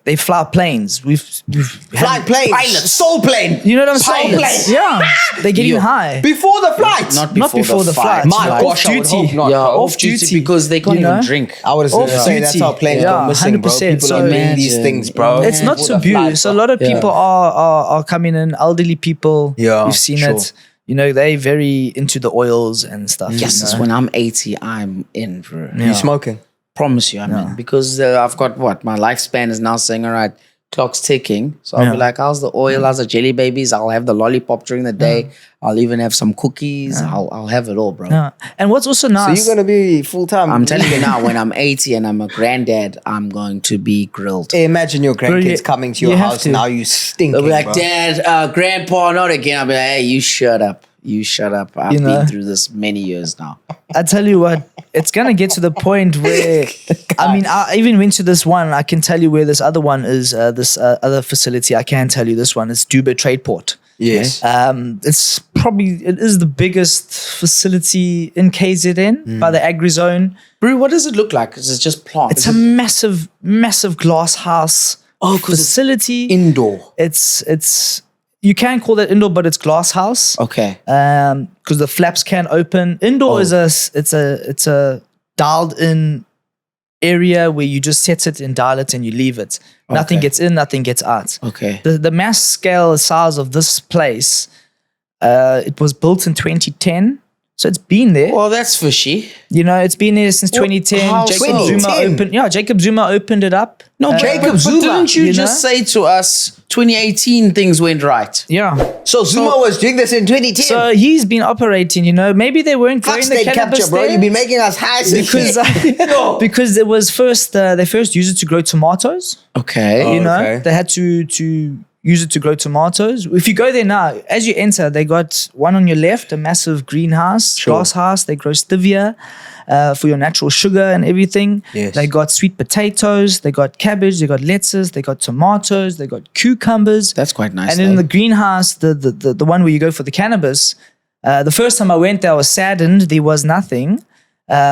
They fly planes. We've Fly planes. Pilots. Soul plane. You know what I'm saying? Pilots. Yeah, they're getting high. Before the flight. Not before the flight. My Off gosh, I would duty. hope not. Yeah, bro. off duty because they can't you even know? drink. I would Off say that's duty. how planes Yeah, go missing, bro. 100%. People So are doing these imagine, things, bro. It's not Before to the flight, abuse. A bro. lot of people are coming in, elderly people. Yeah, You've seen sure. it. You know, they're very into the oils and stuff. Yes, you know? when I'm 80, I'm in, bro. You smoking? Promise you, I mean, because I've got my lifespan is now saying, all right, clock's ticking. So I'll be like, how's the oil? How's the jelly babies? I'll have the lollipop during the day. I'll even have some cookies. I'll have it all, bro. Yeah. And what's also So nice, you're gonna be full time. I'm telling you now, when I'm 80 and I'm a granddad, I'm going to be grilled. Imagine your grandkids you- coming to you your have house to. now. You stinking. They'll be like, bro. Dad, Grandpa, not again. I'll be like, hey, you shut up. You shut up. I've You know? been through this many years now. I tell you what, it's gonna get to the point where I mean, I even went to this one. I can tell you where this other one is. This other facility, I can tell you this one is Dubai Trade Port. Yes. It is the biggest facility in KZN by the agri zone. Bro, what does it look like? Is it just plants? It's a massive glass house facility. indoor. It's you can call that indoor, but it's glass house. Okay. Because the flaps can open. Indoor is it's a dialed in area where you just set it and dial it and you leave it. Nothing gets in, nothing gets out. Okay. The mass scale size of this place, it was built in 2010. So it's been there. Well, that's fishy. You know, it's been there since 2010. how Jacob so? Zuma 2010? opened. Yeah, Jacob Zuma opened it up. No, Jacob Zuma, didn't you, you just know? say to us 2018 things went right? Yeah. So Zuma was doing this in 2010. So he's been operating. You know, maybe they weren't Fuck growing the state cannabis capture, bro. there. You've been making us high since because because it was first they first used it to grow tomatoes. Okay. You know, okay. they had to use it to grow tomatoes. If you go there now, as you enter, they got one on your left, a massive greenhouse, glass house. They grow stevia for your natural sugar and everything. Yes. They got sweet potatoes, they got cabbage, they got lettuce, they got tomatoes, they got cucumbers. That's quite nice. And in the greenhouse, the one where you go for the cannabis, the first time I went there, I was saddened. There was nothing.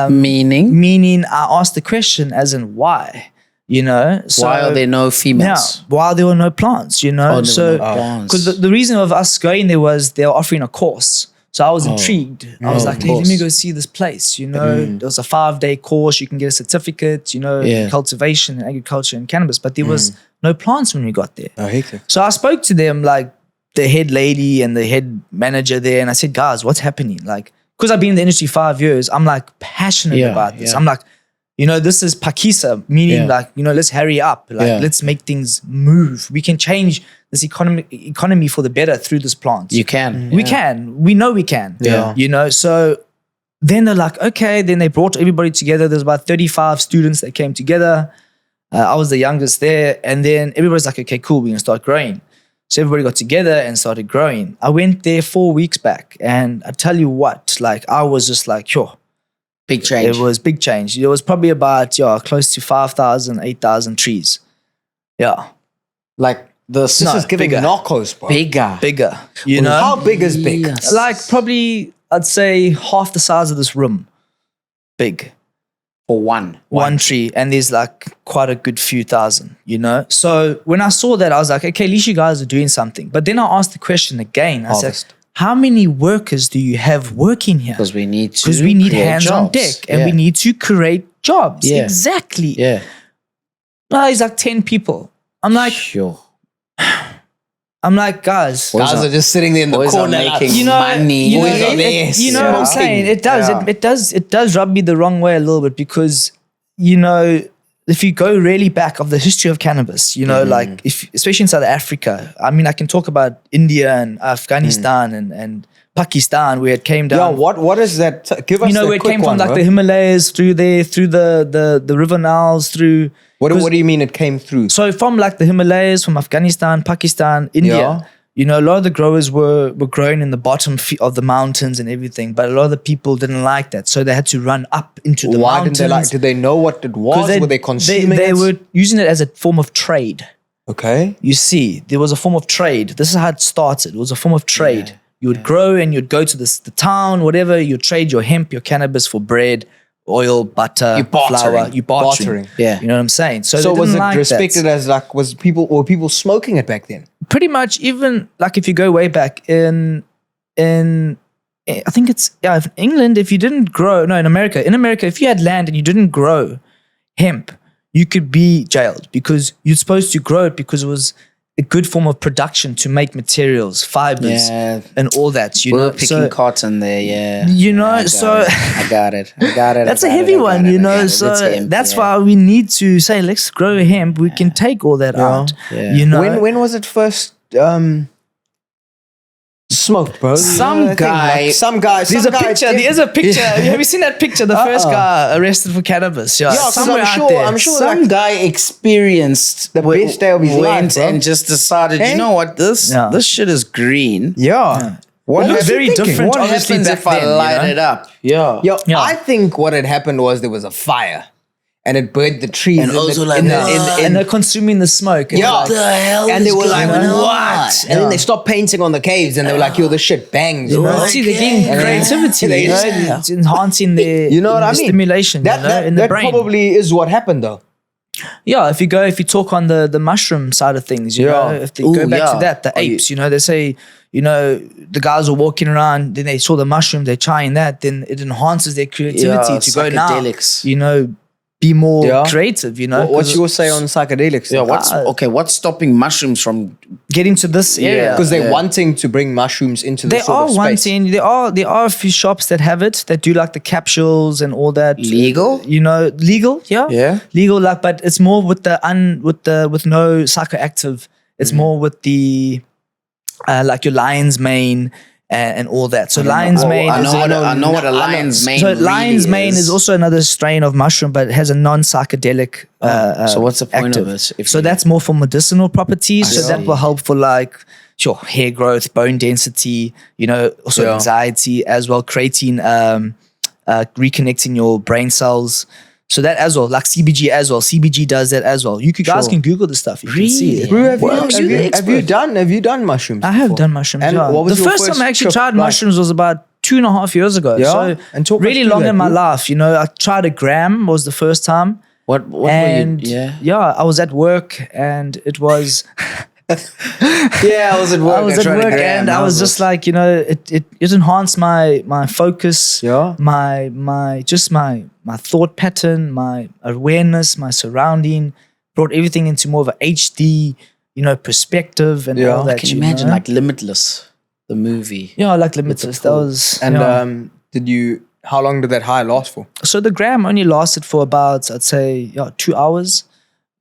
meaning, Meaning, I asked the question as in why, you know? So, why are there no yeah, females? why there were no plants, you know? Oh, there were So, no plants. because the reason of us going there was they were offering a course. So I was intrigued. I was like, hey, let me go see this place, you know? There was a 5-day course. You can get a certificate, you know, Yeah. cultivation, agriculture, and cannabis. But there was no plants when we got there. Oh, hectic. So I spoke to them, like the head lady and the head manager there, and I said, guys, what's happening? Like, because I've been in the industry 5 years, I'm like passionate Yeah, about this. yeah. I'm like, you know, this is Pakisa, meaning Yeah. like, you know, let's hurry up. Like, Yeah. let's make things move. We can change this economy for the better through this plant. You can. We can. We know we can. Yeah. You know, so then they're like, okay. Then they brought everybody together. There's about 35 students that came together. I was the youngest there. And then everybody's like, okay, cool. We're going to start growing. So everybody got together and started growing. I went there 4 weeks back. And I tell you what, like, I was just like, sure. Big change. It was big change. It was probably about, close to 5,000, 8,000 trees. Yeah. like This is giving bigger. knockos, bro. Bigger. You know? How big is big? Yes. Like probably, I'd say half the size of this room. Big. For one. One tree. And there's like quite a good few thousand, you know? So when I saw that, I was like, okay, at least you guys are doing something. But then I asked the question again. I Harvest. said, how many workers do you have working here? Because we need to. Because we need create hands on jobs. deck and Yeah. we need to create jobs. Yeah. Exactly. Yeah. No, it's like 10 people. I'm like, Sure. guys. Boys Guys are- are just sitting there in the boys are corner. making You know, money. you know, Boys are there you know what I'm smoking. saying? It does. Yeah. It does rub me the wrong way a little bit because, you know, if you go really back of the history of cannabis, you know, like especially in South Africa, I mean, I can talk about India and Afghanistan and Pakistan where it came Yeah, down. what is that? Give us You know, the where it quick came one, from, like bro. the Himalayas through there, through the river Niles, through. What do you mean it came through? So from like the Himalayas, from Afghanistan, Pakistan, India, Yeah. you know, a lot of the growers were growing in the bottom of the mountains and everything, but a lot of the people didn't like that. So they had to run up into the Why mountains. didn't they like? Did they know what it was? Were they consuming they it? were using it as a form of trade. Okay. You see, there was a form of trade. This is how it started. It was a form of trade. You would grow and you'd go to the town, whatever, you trade your hemp, your cannabis for bread, oil, butter, You're bartering. flour. You bartering. Bartering. Yeah. You know what I'm saying? So So they was didn't it like that. respected as like were people smoking it back then? Pretty much, even like if you go way back in I think it's in England, if you didn't grow, in America, if you had land and you didn't grow hemp, you could be jailed because you're supposed to grow it because it was a good form of production to make materials, fibers, Yeah. and all that. You We're know, picking so cotton there, yeah. you know, I got so- it. I got it. that's a heavy one. You know, so that's why we need to say, let's grow hemp. We can take all that out. Yeah. You know, When was it first smoked, bro? Some guy- there's a picture. There's a picture. Have you seen that picture? The first guy arrested for cannabis. Yeah, 'cause somewhere I'm out sure- there. I'm sure Some like- guy experienced The best day of his life, went bro. and just decided, Hey? you know what, this Yeah. shit is green. Yeah. What It looks was he very thinking? different. What Obviously happens back if I then, you light know? it up? Yeah. Yo, Yeah. I think what had happened was there was a fire, and it burned the trees. And in also the, like, in the, "What in the, And they're consuming the smoke. And Yeah. like, the hell and they is were like, going on? what? And then they stopped painting on the caves, and they were like, yo, this shit bangs. you know, bro. see, they're getting Okay. creativity. They You know, just- it's enhancing their You know what I mean? stimulation. That, you know, that, in the that brain. probably is what happened, though. Yeah, if you talk on the mushroom side of things, you Yeah. know, if they go Ooh, back to yeah. that, the Are you- apes, you know, they say, you know, the guys were walking around, then they saw the mushroom, they're trying that, then it enhances their creativity Yeah, to go now, psychedelics. you know, be more Yeah. creative, you know. What's 'cause your say on psychedelics? Yeah, what's stopping mushrooms from getting to this area? Because they're wanting to bring mushrooms into the They sort are of space. wanting. There are a few shops that have it that do like the capsules and all that. legal? You know, legal, yeah, Yeah. legal. Like, but it's more with with no psychoactive. It's more with the like your lion's mane and all that. So lion's mane. I is know what a lion's mane So really lion's mane is also another strain of mushroom, but it has a non-psychedelic. So what's the point active. of it? If So you- that's more for medicinal properties. So that see. will help for like sure hair growth, bone density. You know, also Yeah. anxiety as well, creating reconnecting your brain cells. So that as well, like CBG as well. CBG does that as well. You guys can Google this stuff. You can see it. Really? Bro, have Works. you, You're the have you done mushrooms? I have before? done mushrooms. And yeah. what was The your first time I actually trip tried like? mushrooms was about 2.5 years ago. Yeah? So And talk us really through long that, in my dude. life. You know, I tried a gram was the first time. what And were you? Yeah. I was at work and it was Yeah, I was at work. I was at tried a work gram. and I was just like, you know, it enhanced my focus, Yeah. my thought pattern, my awareness, my surrounding, brought everything into more of a HD, you know, perspective and Yeah. all that. Can you imagine know? like Limitless, the movie? Yeah, like Limitless. That was And yeah. how long did that high last for? So the gram only lasted for about, I'd say, 2 hours,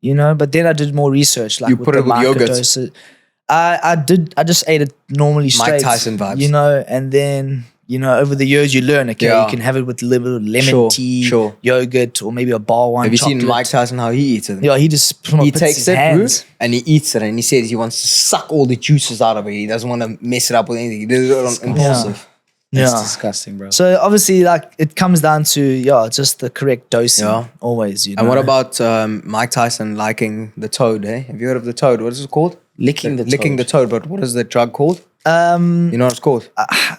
you know, but then I did more research. Like You put the it with microdoses. yogurt? I just ate it normally straight. Tyson vibes. You know, and then, you know, over the years you learn, okay, Yeah. you can have it with lemon Sure, tea, sure. yogurt, or maybe a bar wine Have you chocolate. seen Mike Tyson how he eats it? Yeah, he just He puts takes his it, bro, hands. and he eats it, and he says he wants to suck all the juices out of it. He doesn't want to mess it up with anything. He does it on impulsive. It's Yeah. disgusting, bro. So obviously, like, it comes down to, just the correct dosing. Yeah. Always, you know. And what about Mike Tyson liking the toad? Have you heard of the toad? What is it called? Licking the Licking the toad. toad. But what is the drug called? Um, You know what it's called? I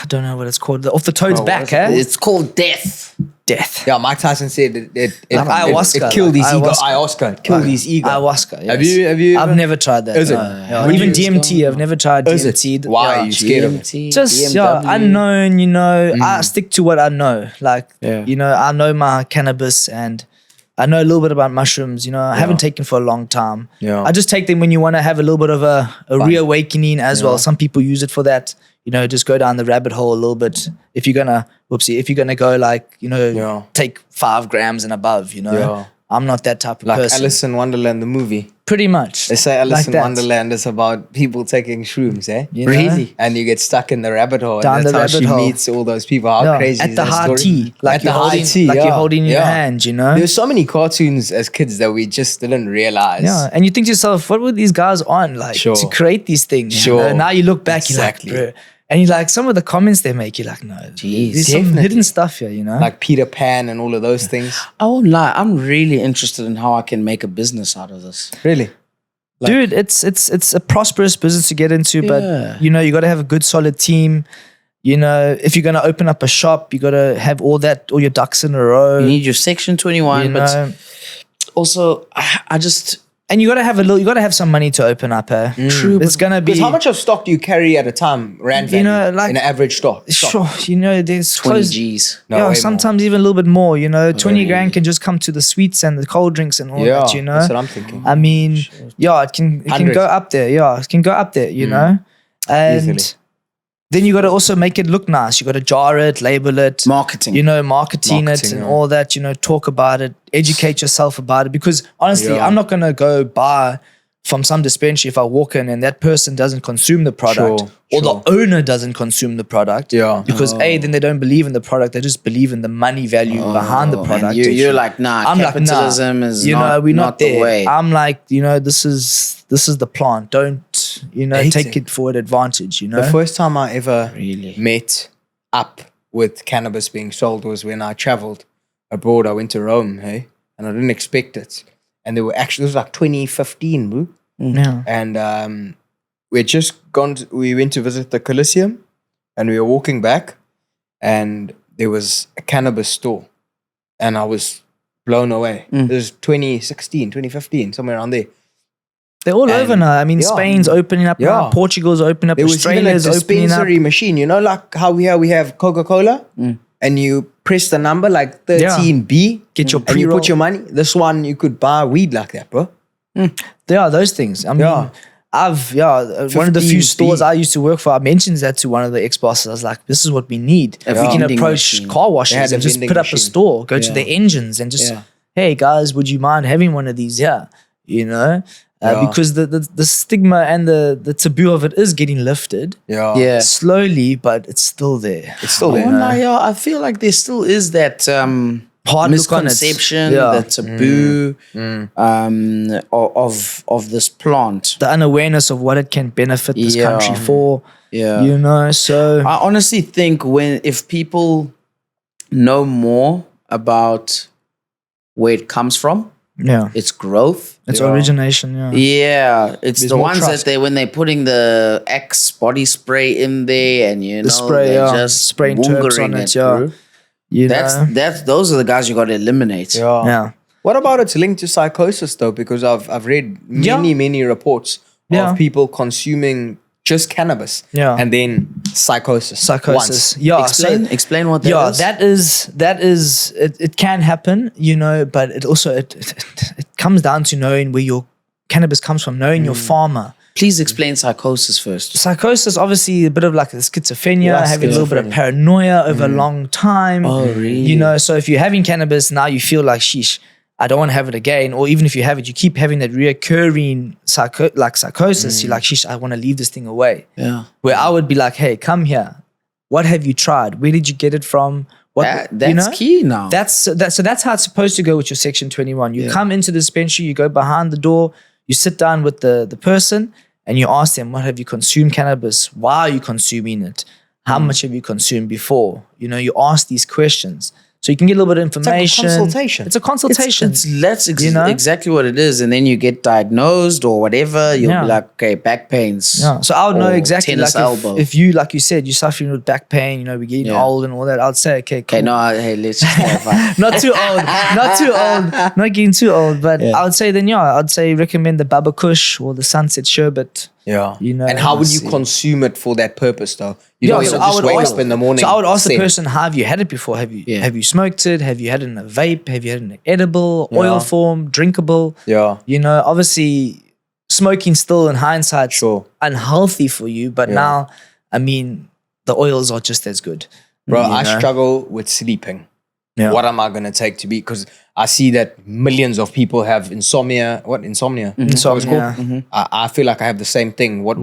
don't know what it's called. Off the toad's what back, is it eh? It's called death. Death. Yeah, Mike Tyson said it Like ayahuasca, It killed like his ego. ayahuasca. Ayahuasca. It killed his ego. Ayahuasca. Yes. Have you I've ever- never tried that. Is it? Yeah. Would Even you- DMT. I've never tried Is it? DMT. Why Yeah. are you scared of it? GMT, Just BMW. unknown, you know. I stick to what I know. Like, Yeah. you know, I know my cannabis and I know a little bit about mushrooms. You know, I haven't taken for a long time. Yeah. I just take them when you want to have a little bit of a reawakening as well. Some people use it for that. You know, just go down the rabbit hole a little bit. If you're gonna go like, you know, Yeah. take 5 grams and above. You know, Yeah. I'm not that type of Like person. Alice in Wonderland, the movie. Pretty much. They say Alice like in that. Wonderland is about people taking shrooms, eh? You know? Really? And you get stuck in the rabbit hole. Down and that's the how rabbit she hole. meets all those people. How Yeah, crazy at is the that high story? tea, like At you're the holding, high tea, like yeah. you're holding in your Yeah. hand, you know. There's so many cartoons as kids that we just didn't realize. Yeah, and you think to yourself, what were these guys on like Sure. to create these things? Sure. You know? Now you look back, Exactly. you're like, bro, and you're like, some of the comments they make, you're like, no, there's some definitely. hidden stuff here, you know. Like Peter Pan and all of those things. I won't lie. I'm really interested in how I can make a business out of this. Really? Dude, it's a prosperous business to get into, Yeah. but you know, you got to have a good, solid team. You know, if you're gonna open up a shop, you got to have all your ducks in a row. You need your Section 21, you but know. also I just And you gotta have some money to open up. True. It's gonna be. Because how much of stock do you carry at a time, rand value, like in an average stock? Sure, there's 20 close, Gs. No, way sometimes even a little bit more. 20 grand can just come to the sweets and the cold drinks and all that. That's what I'm thinking. I mean, it can go up there. Yeah, it can go up there. And Easily. then you got to also make it look nice. You got to jar it, label it, Marketing. marketing it and all that. Talk about it, educate yourself about it. Because honestly, I'm not gonna go buy from some dispensary if I walk in and that person doesn't consume the product or the owner doesn't consume the product. Yeah. Because then they don't believe in the product. They just believe in the money value behind the product. And you're like, nah, I'm capitalism like, nah, is we're not the there. way. I'm like, this is the plant. Don't, take it for an advantage, The first time I ever Really? met up with cannabis being sold was when I traveled abroad. I went to Rome, hey? And I didn't expect it. And there were actually, it was like 2015, bro. Yeah. And we went to visit the Colosseum and we were walking back and there was a cannabis store and I was blown away. It was 2016, 2015, somewhere around there. They're all over now. I mean, Spain's opening up now. Portugal's opening up. There was even a Australia's opening up. dispensary machine, like how we have Coca-Cola and you press the number like 13B Get your and you pre-roll. put your money. This one, you could buy weed like that, bro. There are those things. I mean, one of the few 15B. stores I used to work for, I mentioned that to one of the ex-bosses. I was like, this is what we need. A We can vending approach machine. car They washes had a and just vending put up a machine. store, go to the engines and just, hey guys, would you mind having one of these here? Because the stigma and the taboo of it is getting lifted. Yeah. Slowly, but it's still there. It's still there. I feel like there still is that Hard look on it. misconception, Yeah. the taboo of this plant. The unawareness of what it can benefit this Yeah. country for. Yeah. So I honestly think if people know more about where it comes from, its growth, it's origination. it's There's the more ones trust. that when they're putting the Axe body spray in there and The spray, they're just spraying terps on woongering it, bro. Those are the guys you got to eliminate. Yeah. What about it's linked to psychosis though? Because I've read many reports of people consuming just cannabis and then psychosis. Once. Explain what that is. That is it can happen, but it also it comes down to knowing where your cannabis comes from, knowing your farmer. Please explain psychosis first. Psychosis, obviously, a bit of like a schizophrenia, having a little bit of paranoia over a long time. Oh, really? So if you're having cannabis, now you feel like, sheesh, I don't want to have it again. Or even if you have it, you keep having that reoccurring psychosis. You're like, sheesh, I want to leave this thing away. Yeah. Where I would be like, hey, come here. What have you tried? Where did you get it from? That's key now. So that's how it's supposed to go with your Section 21. You come into the dispensary, you go behind the door, you sit down with the person and you ask them, what have you consumed cannabis? Why are you consuming it? How much have you consumed before? You ask these questions. So you can get a little bit of information. It's a consultation. That's exactly what it is. And then you get diagnosed or whatever. You'll be like, okay, back pains. Yeah. So I would know or exactly tennis elbow. if you, like you said, you're suffering with back pain, we're getting old and all that. I'd say, okay, cool. Let's just clarify. Not too old, not getting too old. But I would say I'd say recommend the Baba Kush or the Sunset Sherbet. Yeah. And how would you consume it for that purpose though? So just wake up in the morning. So I would ask the person, how have you had it before? Have you smoked it? Have you had it in a vape? Have you had it in an edible, oil form, drinkable? Yeah. Obviously smoking still in hindsight unhealthy for you, but now, I mean, the oils are just as good. Bro, I struggle with sleeping. Yeah. What am I going to take to be? Because I see that millions of people have insomnia. What? Insomnia? Insomnia. I feel like I have the same thing. What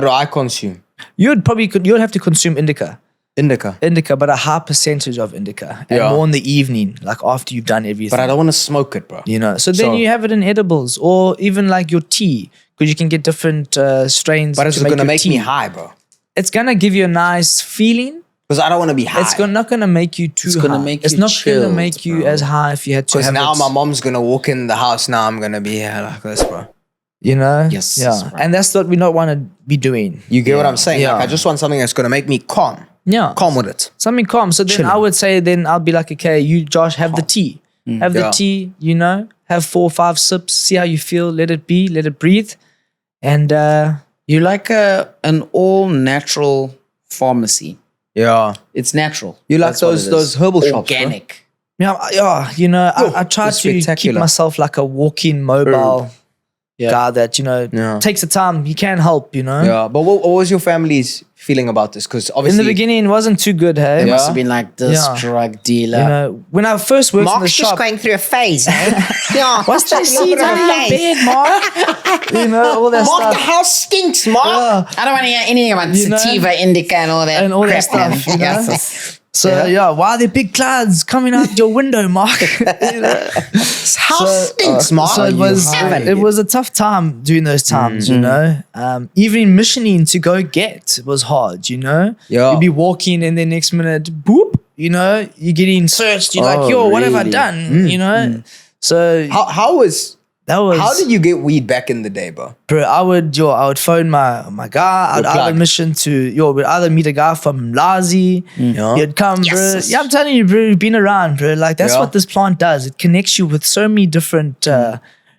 do I consume? You'd have to consume indica. Indica. But a high percentage of indica. And more in the evening, like after you've done everything. But I don't want to smoke it, bro. So then you have it in edibles or even like your tea. Because you can get different strains. But it's going to make me high, bro. It's going to give you a nice feeling. Because I don't want to be high. It's not going to make you too high. It's going to make you It's not going to chilled, make you bro. as high if you had to have Because now it. my mom's going to walk in the house. Now I'm going to be here like this, bro. Yes, Yeah. that's right. And that's what we not want to be doing. You get what I'm saying? Yeah. Like, I just want something that's going to make me calm. Yeah. Calm with it. Something calm. So then I would say, I'll be like, okay, you, Josh, have the tea. Have the tea, have 4 or 5 sips, see how you feel, let it be, let it breathe. And You like an all natural pharmacy. Yeah. It's natural. You like That's what it is. those herbal shops, bro? Organic. yeah, you know, I try it's to keep spectacular. myself like a walking mobile Yeah. guy that, you know, Yeah. takes the time. He can help, you know. Yeah. But what was your family's feeling about this? Because In obviously, the beginning, it wasn't too good, hey? It must have been like this Yeah. drug dealer. You know, when I first worked in the shop, going through a phase, eh? Yeah. what's that seed under your bed, Mark? You know, all that Mark, the stuff. house stinks, Mark. I don't want to hear anything about You know? sativa, indica, and all that. And all that crap, man. stuff, you know? Yes. So yeah, why are there big clouds coming out your window, Mark? You know? House stinks, Mark. So it was a tough time during those times, you know. Even missioning to go get was hard, you know. Yeah. You'd be walking and then next minute, boop, you know, you're getting searched. You're like, yo, what have I really? done? You know. So that was how did you get weed back in the day, bro? bro, I would phone my guy. I'd plug. either mission to we'd either meet a guy from Lazi. Yeah. He'd come, bro. Yes. Yeah, I'm telling you, bro, you've been around, bro. Like that's Yeah. what this plant does. It connects you with so many different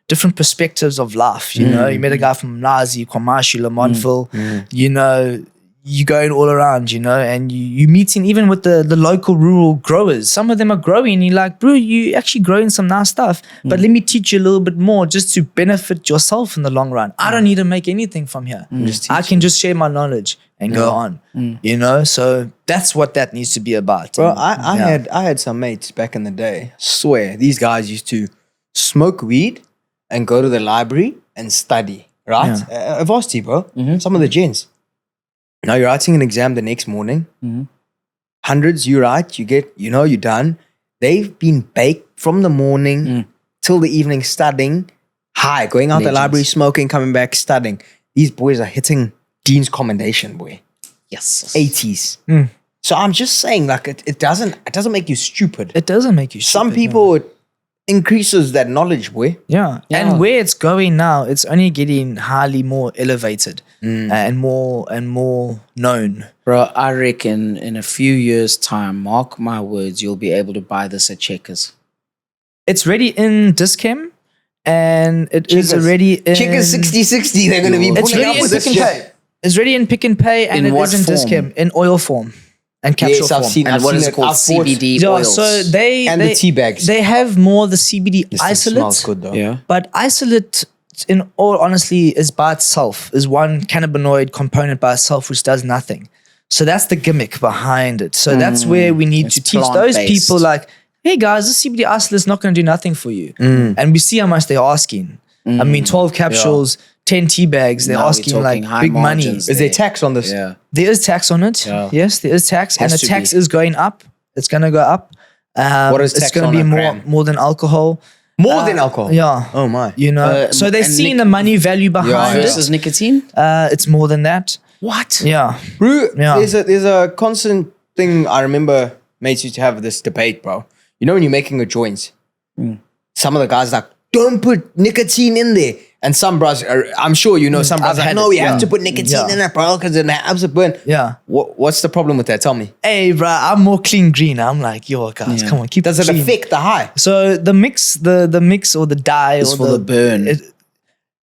different perspectives of life. You know, you met a guy from Lazi, Kwamashu, Lamontville. You know, you going all around, you know, and you meeting even with the local rural growers. Some of them are growing. And you're like, bro, you actually growing some nice stuff. But let me teach you a little bit more just to benefit yourself in the long run. I don't need to make anything from here. I can just share my knowledge and go on. You know, so that's what that needs to be about. Bro, And, I had some mates back in the day. Swear, these guys used to smoke weed and go to the library and study. Right, varsity, bro. Some of the gents. Now you're writing an exam the next morning. Hundreds, you write, you get, you know, you're done. They've been baked from the morning till the evening studying, high, going out the library, smoking, coming back, studying. These boys are hitting Dean's commendation, boy. Yes. 80s. So I'm just saying, like, it doesn't make you stupid. it doesn't make you Some stupid, no. people, it increases that knowledge, boy. Yeah. And where it's going now, it's only getting highly more elevated and more known. Bro, I reckon in a few years' time, mark my words, you'll be able to buy this at Checkers. It's ready in Dischem and it is already in Chickens 60/60, they're going to be It's pulling ready up in with Pick this and shit. Pay. It's ready in Pick and Pay and In it what is in form? Dischem in oil form and capsule Yes, I've form. seen And what is it. it called? I've bought- CBD Yeah, oils. so they And the tea bags. They have more the CBD This thing isolate. smells good though. Yeah. But isolate, in all honesty, is by itself, is one cannabinoid component by itself, which does nothing. So that's the gimmick behind it. So that's where we need to It's teach those plant-based. people like, hey guys, this CBD isolate is not going to do nothing for you. And we see how much they're asking. I mean, 12 capsules, 10 tea bags, they're Now we're asking talking like high big money. margins. Is there tax on this? Yeah. There is tax on it. Yeah. Yes, there is tax. Has And the to tax be. is going up. It's going to go up. What is It's tax going on to be a more, gram? more than alcohol. More than alcohol? Yeah. Oh my. You know, so they're and seeing nic- the money value behind Versus it. nicotine? It's more than that. What? Yeah. Bro, Yeah. there's a constant thing. I remember mates used to have this debate, bro. You know when you're making a joint, some of the guys like, don't put nicotine in there. And some bros, I'm sure you know some bros I've like, had no, it, you have yeah. to put nicotine Yeah. in it, bro, because it helps it burn. Yeah. What's the problem with that? Tell me. Hey, bro, I'm more clean green. I'm like, yo, guys, come on, keep Does it clean. affect the high? So the mix, the mix or the dye It's or for the burn.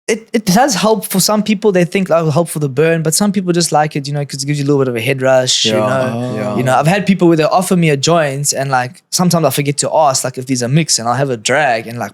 It does help for some people. They think it'll help for the burn, but some people just like it, you know, because it gives you a little bit of a head rush. You know, yeah. you know. I've had people where they offer me a joint, and like sometimes I forget to ask, like if there's a mix, and I'll have a drag, and like,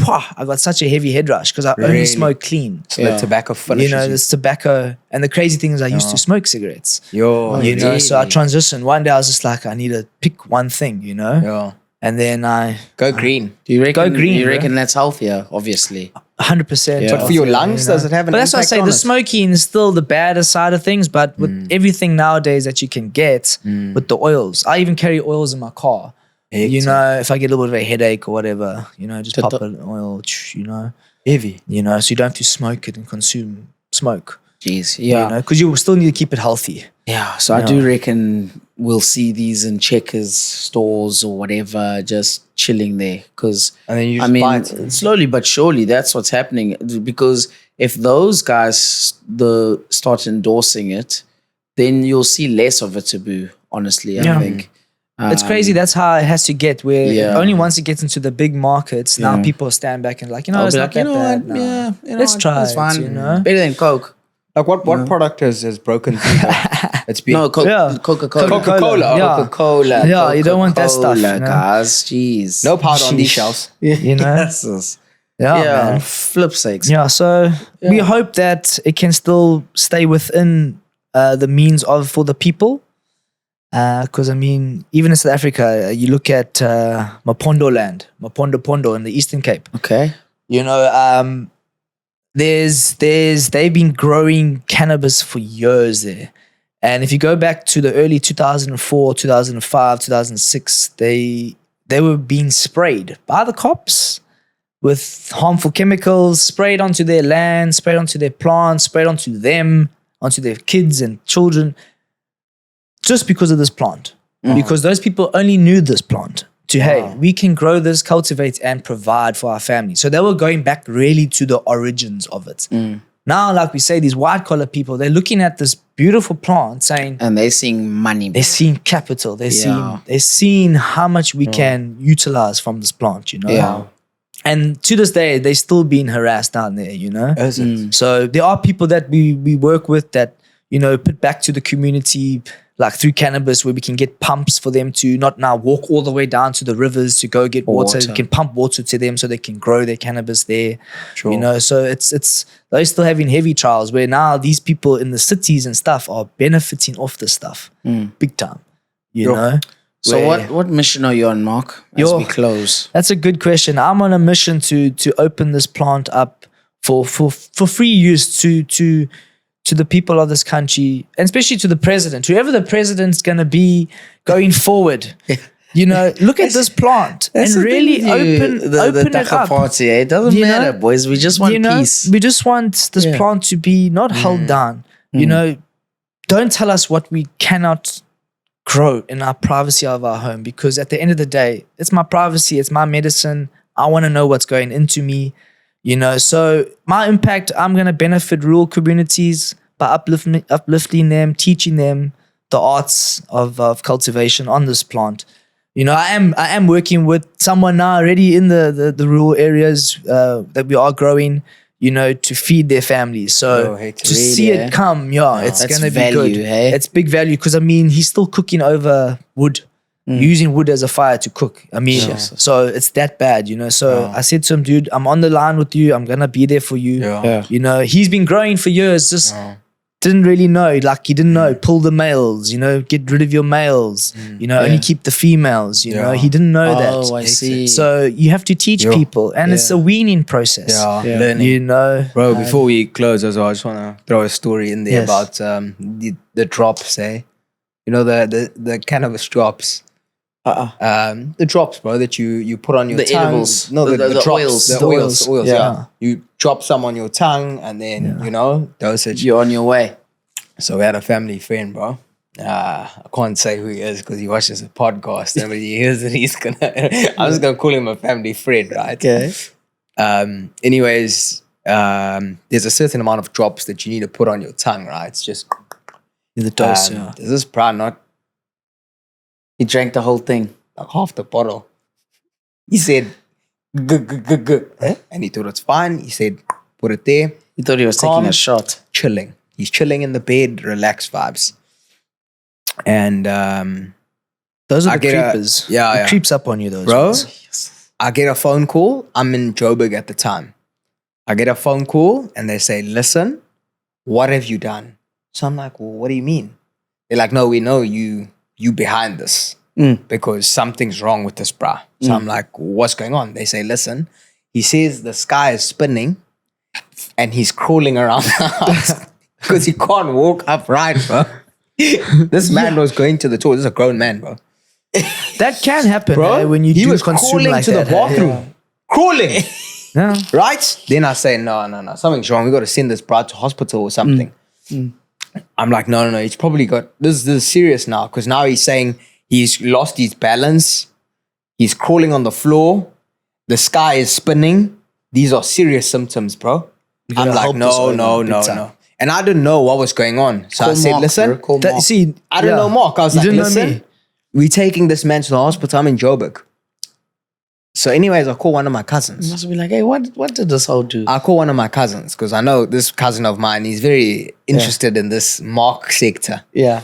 I got such a heavy head rush because I only Really? smoke clean. So the tobacco finishes You know, you. this tobacco, and the crazy thing is, I used to smoke cigarettes. Yo, You know, so I really? transitioned. One day I was just like, I need to pick one thing, you know, yeah. and then I Go green. Do you reckon, green, you bro. reckon that's healthier? Obviously. 100%. Yeah. But for your lungs, does it have an But that's what I impact say. on The it? smoking is still the badder side of things, but with everything nowadays that you can get with the oils, I even carry oils in my car. You Hectic. know, if I get a little bit of a headache or whatever, you know, just pop an oil, you know, Heavy. so you don't have to smoke it and consume smoke. Jeez. You Yeah. know, because you still need to keep it healthy. Yeah. So I do reckon we'll see these in Checkers stores or whatever, just chilling there. Because And then you I just buy mean, it. slowly but surely, that's what's happening. Because if those guys start endorsing it, then you'll see less of a taboo. Honestly, I Yeah. think It's crazy. That's how it has to get. Where Yeah. only once it gets into the big markets, now Yeah. people stand back and like, you know, I'll it's be not like, that you know bad. what? No. Yeah, Let's try it's it, fine. you know? Better than Coke. Like what product has broken through that? It's been No, Yeah. Coca-Cola. Coca-Cola. Yeah. Coca-Cola. Yeah, you don't want that stuff, Coca-Cola, you know? guys. Jeez. no powder on these Sheesh. shelves. You know? Yes. Yeah, Yeah, man. flip sakes. Yeah, so we hope that it can still stay within the means of for the people. Because I mean, even in South Africa, you look at Mapondo land, Mapondo in the Eastern Cape. Okay. You know, they've been growing cannabis for years there. And if you go back to the early 2004, 2005, 2006, they were being sprayed by the cops with harmful chemicals, sprayed onto their land, sprayed onto their plants, sprayed onto them, onto their kids and children, just because of this plant. Because those people only knew this plant to, hey, we can grow this, cultivate, and provide for our family. So they were going back really to the origins of it. Now, like we say, these white collar people, they're looking at this beautiful plant saying, And they're seeing money. they're seeing capital, they're Yeah. seeing how much we can utilize from this plant, you know? Yeah. And to this day, they're still being harassed down there, you know? Is it? So there are people that we work with that, you know, put back to the community, like through cannabis, where we can get pumps for them to not now walk all the way down to the rivers to go get water. We can pump water to them so they can grow their cannabis there. Sure. You know, so it's they're still having heavy trials where now these people in the cities and stuff are benefiting off this stuff big time. You know? So Where- what mission are you on, Mark? As Yo. we close. That's a good question. I'm on a mission to open this plant up for free use to the people of this country, and especially to the president, whoever the president's going to be going forward. You know, look at this plant and really open the it Taka up. party. It doesn't You matter, know? boys. We just want You know, peace. we just want this plant to be not held down. You know, don't tell us what we cannot grow in our privacy of our home, because at the end of the day, it's my privacy, it's my medicine. I want to know what's going into me, you know. So my impact, I'm going to benefit rural communities by uplifting them, teaching them the arts of cultivation on this plant. You know, I am working with someone now already in the rural areas that we are growing, you know, to feed their families. So Oh, hate to really, see it come, it's That's going to be value, good. hey? It's big value, because I mean, he's still cooking over wood, using wood as a fire to cook. I mean, so it's that bad, you know. So I said to him, dude, I'm on the line with you. I'm going to be there for you. Yeah. You know, he's been growing for years, just didn't really know. Like, he didn't know, pull the males, you know, get rid of your males, you know, only keep the females, you know. He didn't know that. Oh, I see. So you have to teach people, and it's a weaning process. Learning. You know, Bro, before we close as well, I just want to throw a story in there Yes. about the drops, eh? You know, the cannabis drops. The drops, bro, that you put on your The tongue. edibles. No, the The drops. oils. The The oils. oils. Yeah. Yeah. You drop some on your tongue and then, you know, dosage. You're on your way. So we had a family friend, bro. I can't say who he is because he watches a podcast and when he hears it, he's gonna. I'm just gonna call him a family friend, right? Okay. Anyways, there's a certain amount of drops that you need to put on your tongue, right? It's just the dose. This is probably not He drank the whole thing. like half the bottle. He said, and he thought it's fine. He said, put it there. He thought he was Calm. taking a shot. Chilling. He's chilling in the bed, relaxed vibes. And Those are I the get a- creepers. yeah, It yeah. creeps up on you, those bro, ones. I get a phone call. I'm in Joburg at the time. I get a phone call and they say, listen, what have you done? So I'm like, well, what do you mean? They're like, no, we know you behind this because something's wrong with this bra. So I'm like, what's going on? They say, listen, he says the sky is spinning and he's crawling around the house because he can't walk upright, bro. This man was going to the toilet. This is a grown man, bro. That can happen, Bro, when you he do was consume crawling like to that. the bathroom. Crawling. Yeah. Right? Then I say, no, something's wrong. We got to send this bro to hospital or something. I'm like, no. He's probably got, this is serious now because now he's saying he's lost his balance. He's crawling on the floor. The sky is spinning. These are serious symptoms, bro. I'm gotta like, help this owner no. big time. And I didn't know what was going on. So I said, listen, Call That, Mark. see, I don't know Mark. I was You like, didn't know listen, me. we taking this man to the hospital. I'm in Joburg. So anyways, I call one of my cousins. Must be like, hey, what did this hoe do? I call one of my cousins because I know this cousin of mine, he's very interested in this mark sector. Yeah.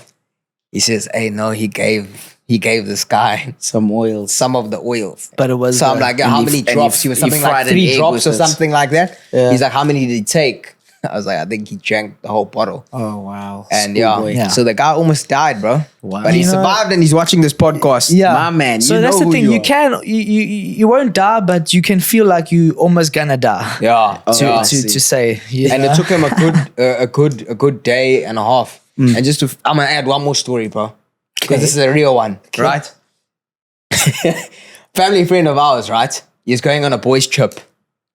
He says, hey, no, he gave this guy Some oils. some of the oils. But it was So I'm like, how many drops? He was something like 3 drops or something like that. Yeah. He's like, how many did he take? I was like, I think he drank the whole bottle. Oh, wow. And Schoolboy. so the guy almost died, bro. Wow. But he You know- survived and he's watching this podcast. yeah, My man, So you that's know the who thing. you You are. can you won't die, but you can feel like you almost gonna die. Yeah. To, yeah. to say, yeah. And it took him a good day and a half. And just I'm gonna add one more story, bro, because this is a real one, right? Family friend of ours, right? He's going on a boys' trip,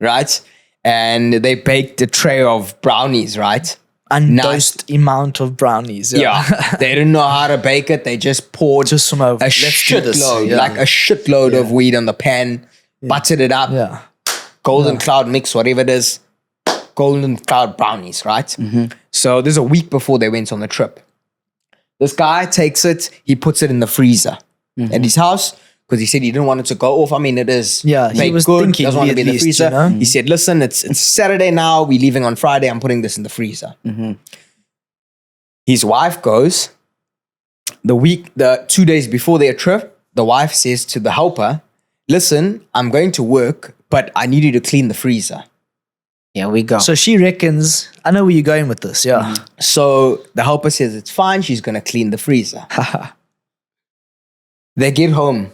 right? And they baked a tray of brownies, right? undosed amount of brownies. Yeah, they didn't know how to bake it. They just poured Just from a a shitload, yeah. like a shitload of weed on the pan, buttered it up, Yeah. golden cloud mix, whatever it is, golden cloud brownies, right? So this is a week before they went on the trip. This guy takes it, he puts it in the freezer at his house because he said he didn't want it to go off. I mean, it is Yeah, he baked was good, thinking doesn't want to be in at the least, freezer. you know? He said, listen, it's Saturday now, we're leaving on Friday, I'm putting this in the freezer. His wife goes, the 2 days before their trip, the wife says to the helper, listen, I'm going to work, but I need you to clean the freezer. Here we go. So she reckons, I know where you're going with this. Yeah. So the helper says it's fine, she's going to clean the freezer. They get home,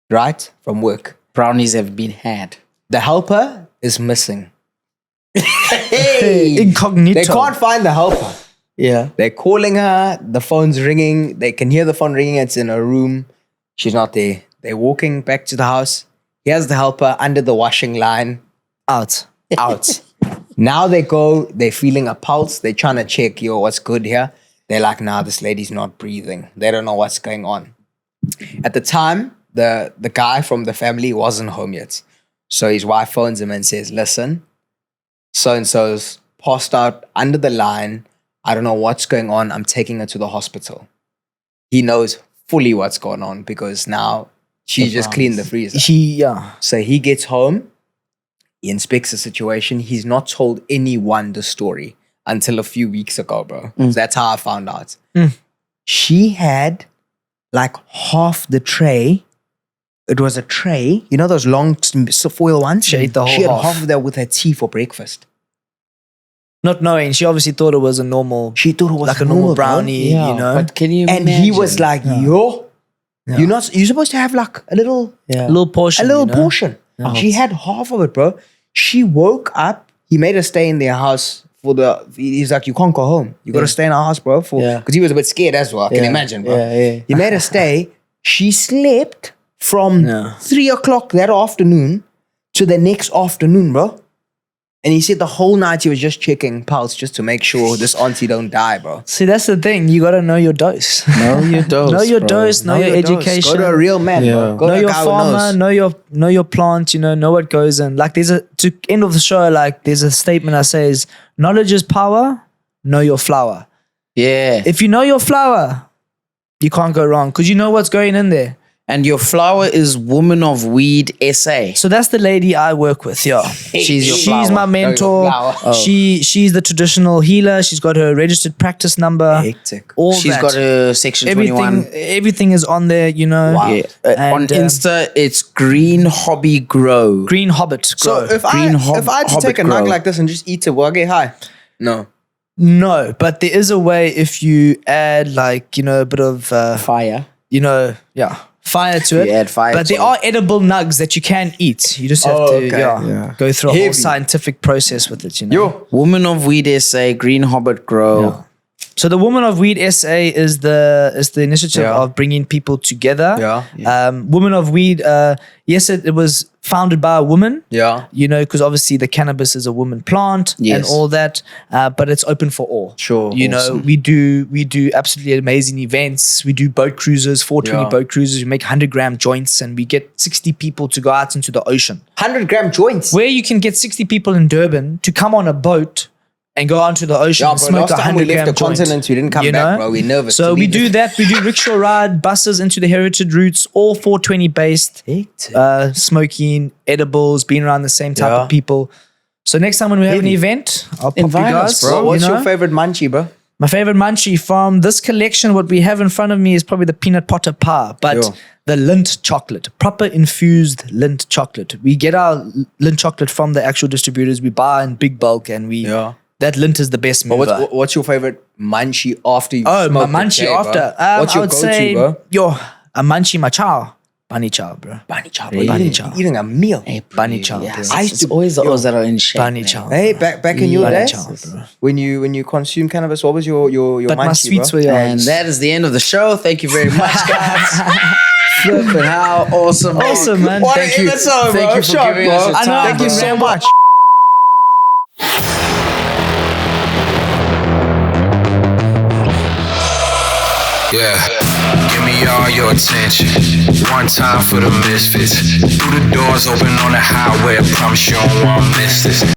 right, from work. Brownies have been had. The helper is missing. Incognito. They can't find the helper. Yeah. They're calling her, the phone's ringing, they can hear the phone ringing, it's in her room. She's not there. They're walking back to the house. Here's the helper under the washing line. out. Out. Now they go, they're feeling a pulse. They're trying to check, yo, what's good here? They're like, nah, this lady's not breathing. They don't know what's going on. At the time, the guy from the family wasn't home yet. So his wife phones him and says, listen, so-and-so's passed out under the line. I don't know what's going on. I'm taking her to the hospital. He knows fully what's going on because now she just cleaned the freezer. So he gets home. He inspects the situation. He's not told anyone the story until a few weeks ago, bro. So that's how I found out. She had like half the tray. It was a tray. You know those long foil ones? She ate the whole She had half. half of that with her tea for breakfast. Not knowing, she obviously thought it was a normal, She thought it was like a normal bro. brownie, you know. But can you And he was like, yo, you're supposed to have like a little a little portion. a little you know? portion. She had half of it, bro. She woke up. He made her stay in their house for he's like, you can't go home. You got to stay in our house, bro. Because he was a bit scared as well. I can imagine, bro. He made her stay. She slept from 3 o'clock that afternoon to the next afternoon, bro. And he said the whole night he was just checking pulse just to make sure this auntie don't die, bro. See, that's the thing. You got to know your dose. know your dose? know your bro. dose, know your dose. education. Go to a real man, bro. Go Know to a your guy who farmer, knows. know your plant, you know what goes in. Like to end of the show, like there's a statement that says, knowledge is power, know your flower. Yeah. If you know your flower, you can't go wrong because you know what's going in there. And your flower is Woman of Weed SA. So that's the lady I work with, yeah. She's your She's flower. my mentor. flower. Oh. She's the traditional healer. She's got her registered practice number. Hectic. All She's that. got a section 21. Everything is on there, you know. Yeah. On And, Insta, it's Green Hobby Grow. Green Hobbit. So Grow. if I had to take a nug like this and just eat it, will I get high? No. No, but there is a way if you add like, you know, a bit of, Fire. you know, fire to it. You add fire But to there it. are edible nugs that you can eat. You just have to okay. go through a whole Heavy. scientific process with it, you know. Woman of Weed SA, Green Hobbit Grow. So the Women of Weed SA is the initiative Yeah. of bringing people together. Yeah. Women of Weed, yes, it was founded by a woman. Yeah. You know, because obviously the cannabis is a woman plant and Yes. all that, but it's open for all. Sure, You know, awesome. we do absolutely amazing events. We do boat cruises, 420 Yeah. boat cruises. We make 100-gram joints, and we get 60 people to go out into the ocean. 100-gram joints. Where you can get 60 people in Durban to come on a boat and go onto the ocean Yeah, and bro, smoke last time we 100 left gram the joint, continent, we didn't come you back, know? bro. We're nervous So to we leave do it. that. We do rickshaw ride, buses into the heritage routes, all 420 based, smoking, edibles, being around the same type Yeah. of people. So next time when we have an event, I'll pop you Invite guys. us, Bro, what's you know? your favorite munchie, bro? My favorite munchie from this collection, what we have in front of me is probably the peanut butter pie, but Yo. the Lindt chocolate, proper infused Lindt chocolate. We get our Lindt chocolate from the actual distributors. We buy in big bulk, and that Lindt is the best But mover. what's your favorite munchie after you Oh, my smoked it, munchie bro? after. What's I your would go-to, say, bro? a munchie my chow. Bunny chow, bro. Bunny chow, Really? bro. Bunny You're chow. eating a meal. Bunny chow, Yes, bro. I used it's to- always those that are in shape. Bunny man. chow. Hey, back in your Bunny days, chow, bro. when you consume cannabis, what was your But munchie, my sweets bro? were And yours. that is the end of the show. Thank you very much, guys. Flipping how awesome. Awesome, man. What Thank an you. episode, Thank bro. you for Shot, giving bro. us your I know, time. thank you bro. so much. Yeah, give me all your attention. One time for the misfits. Through the doors open on the highway, I promise you don't want to miss this.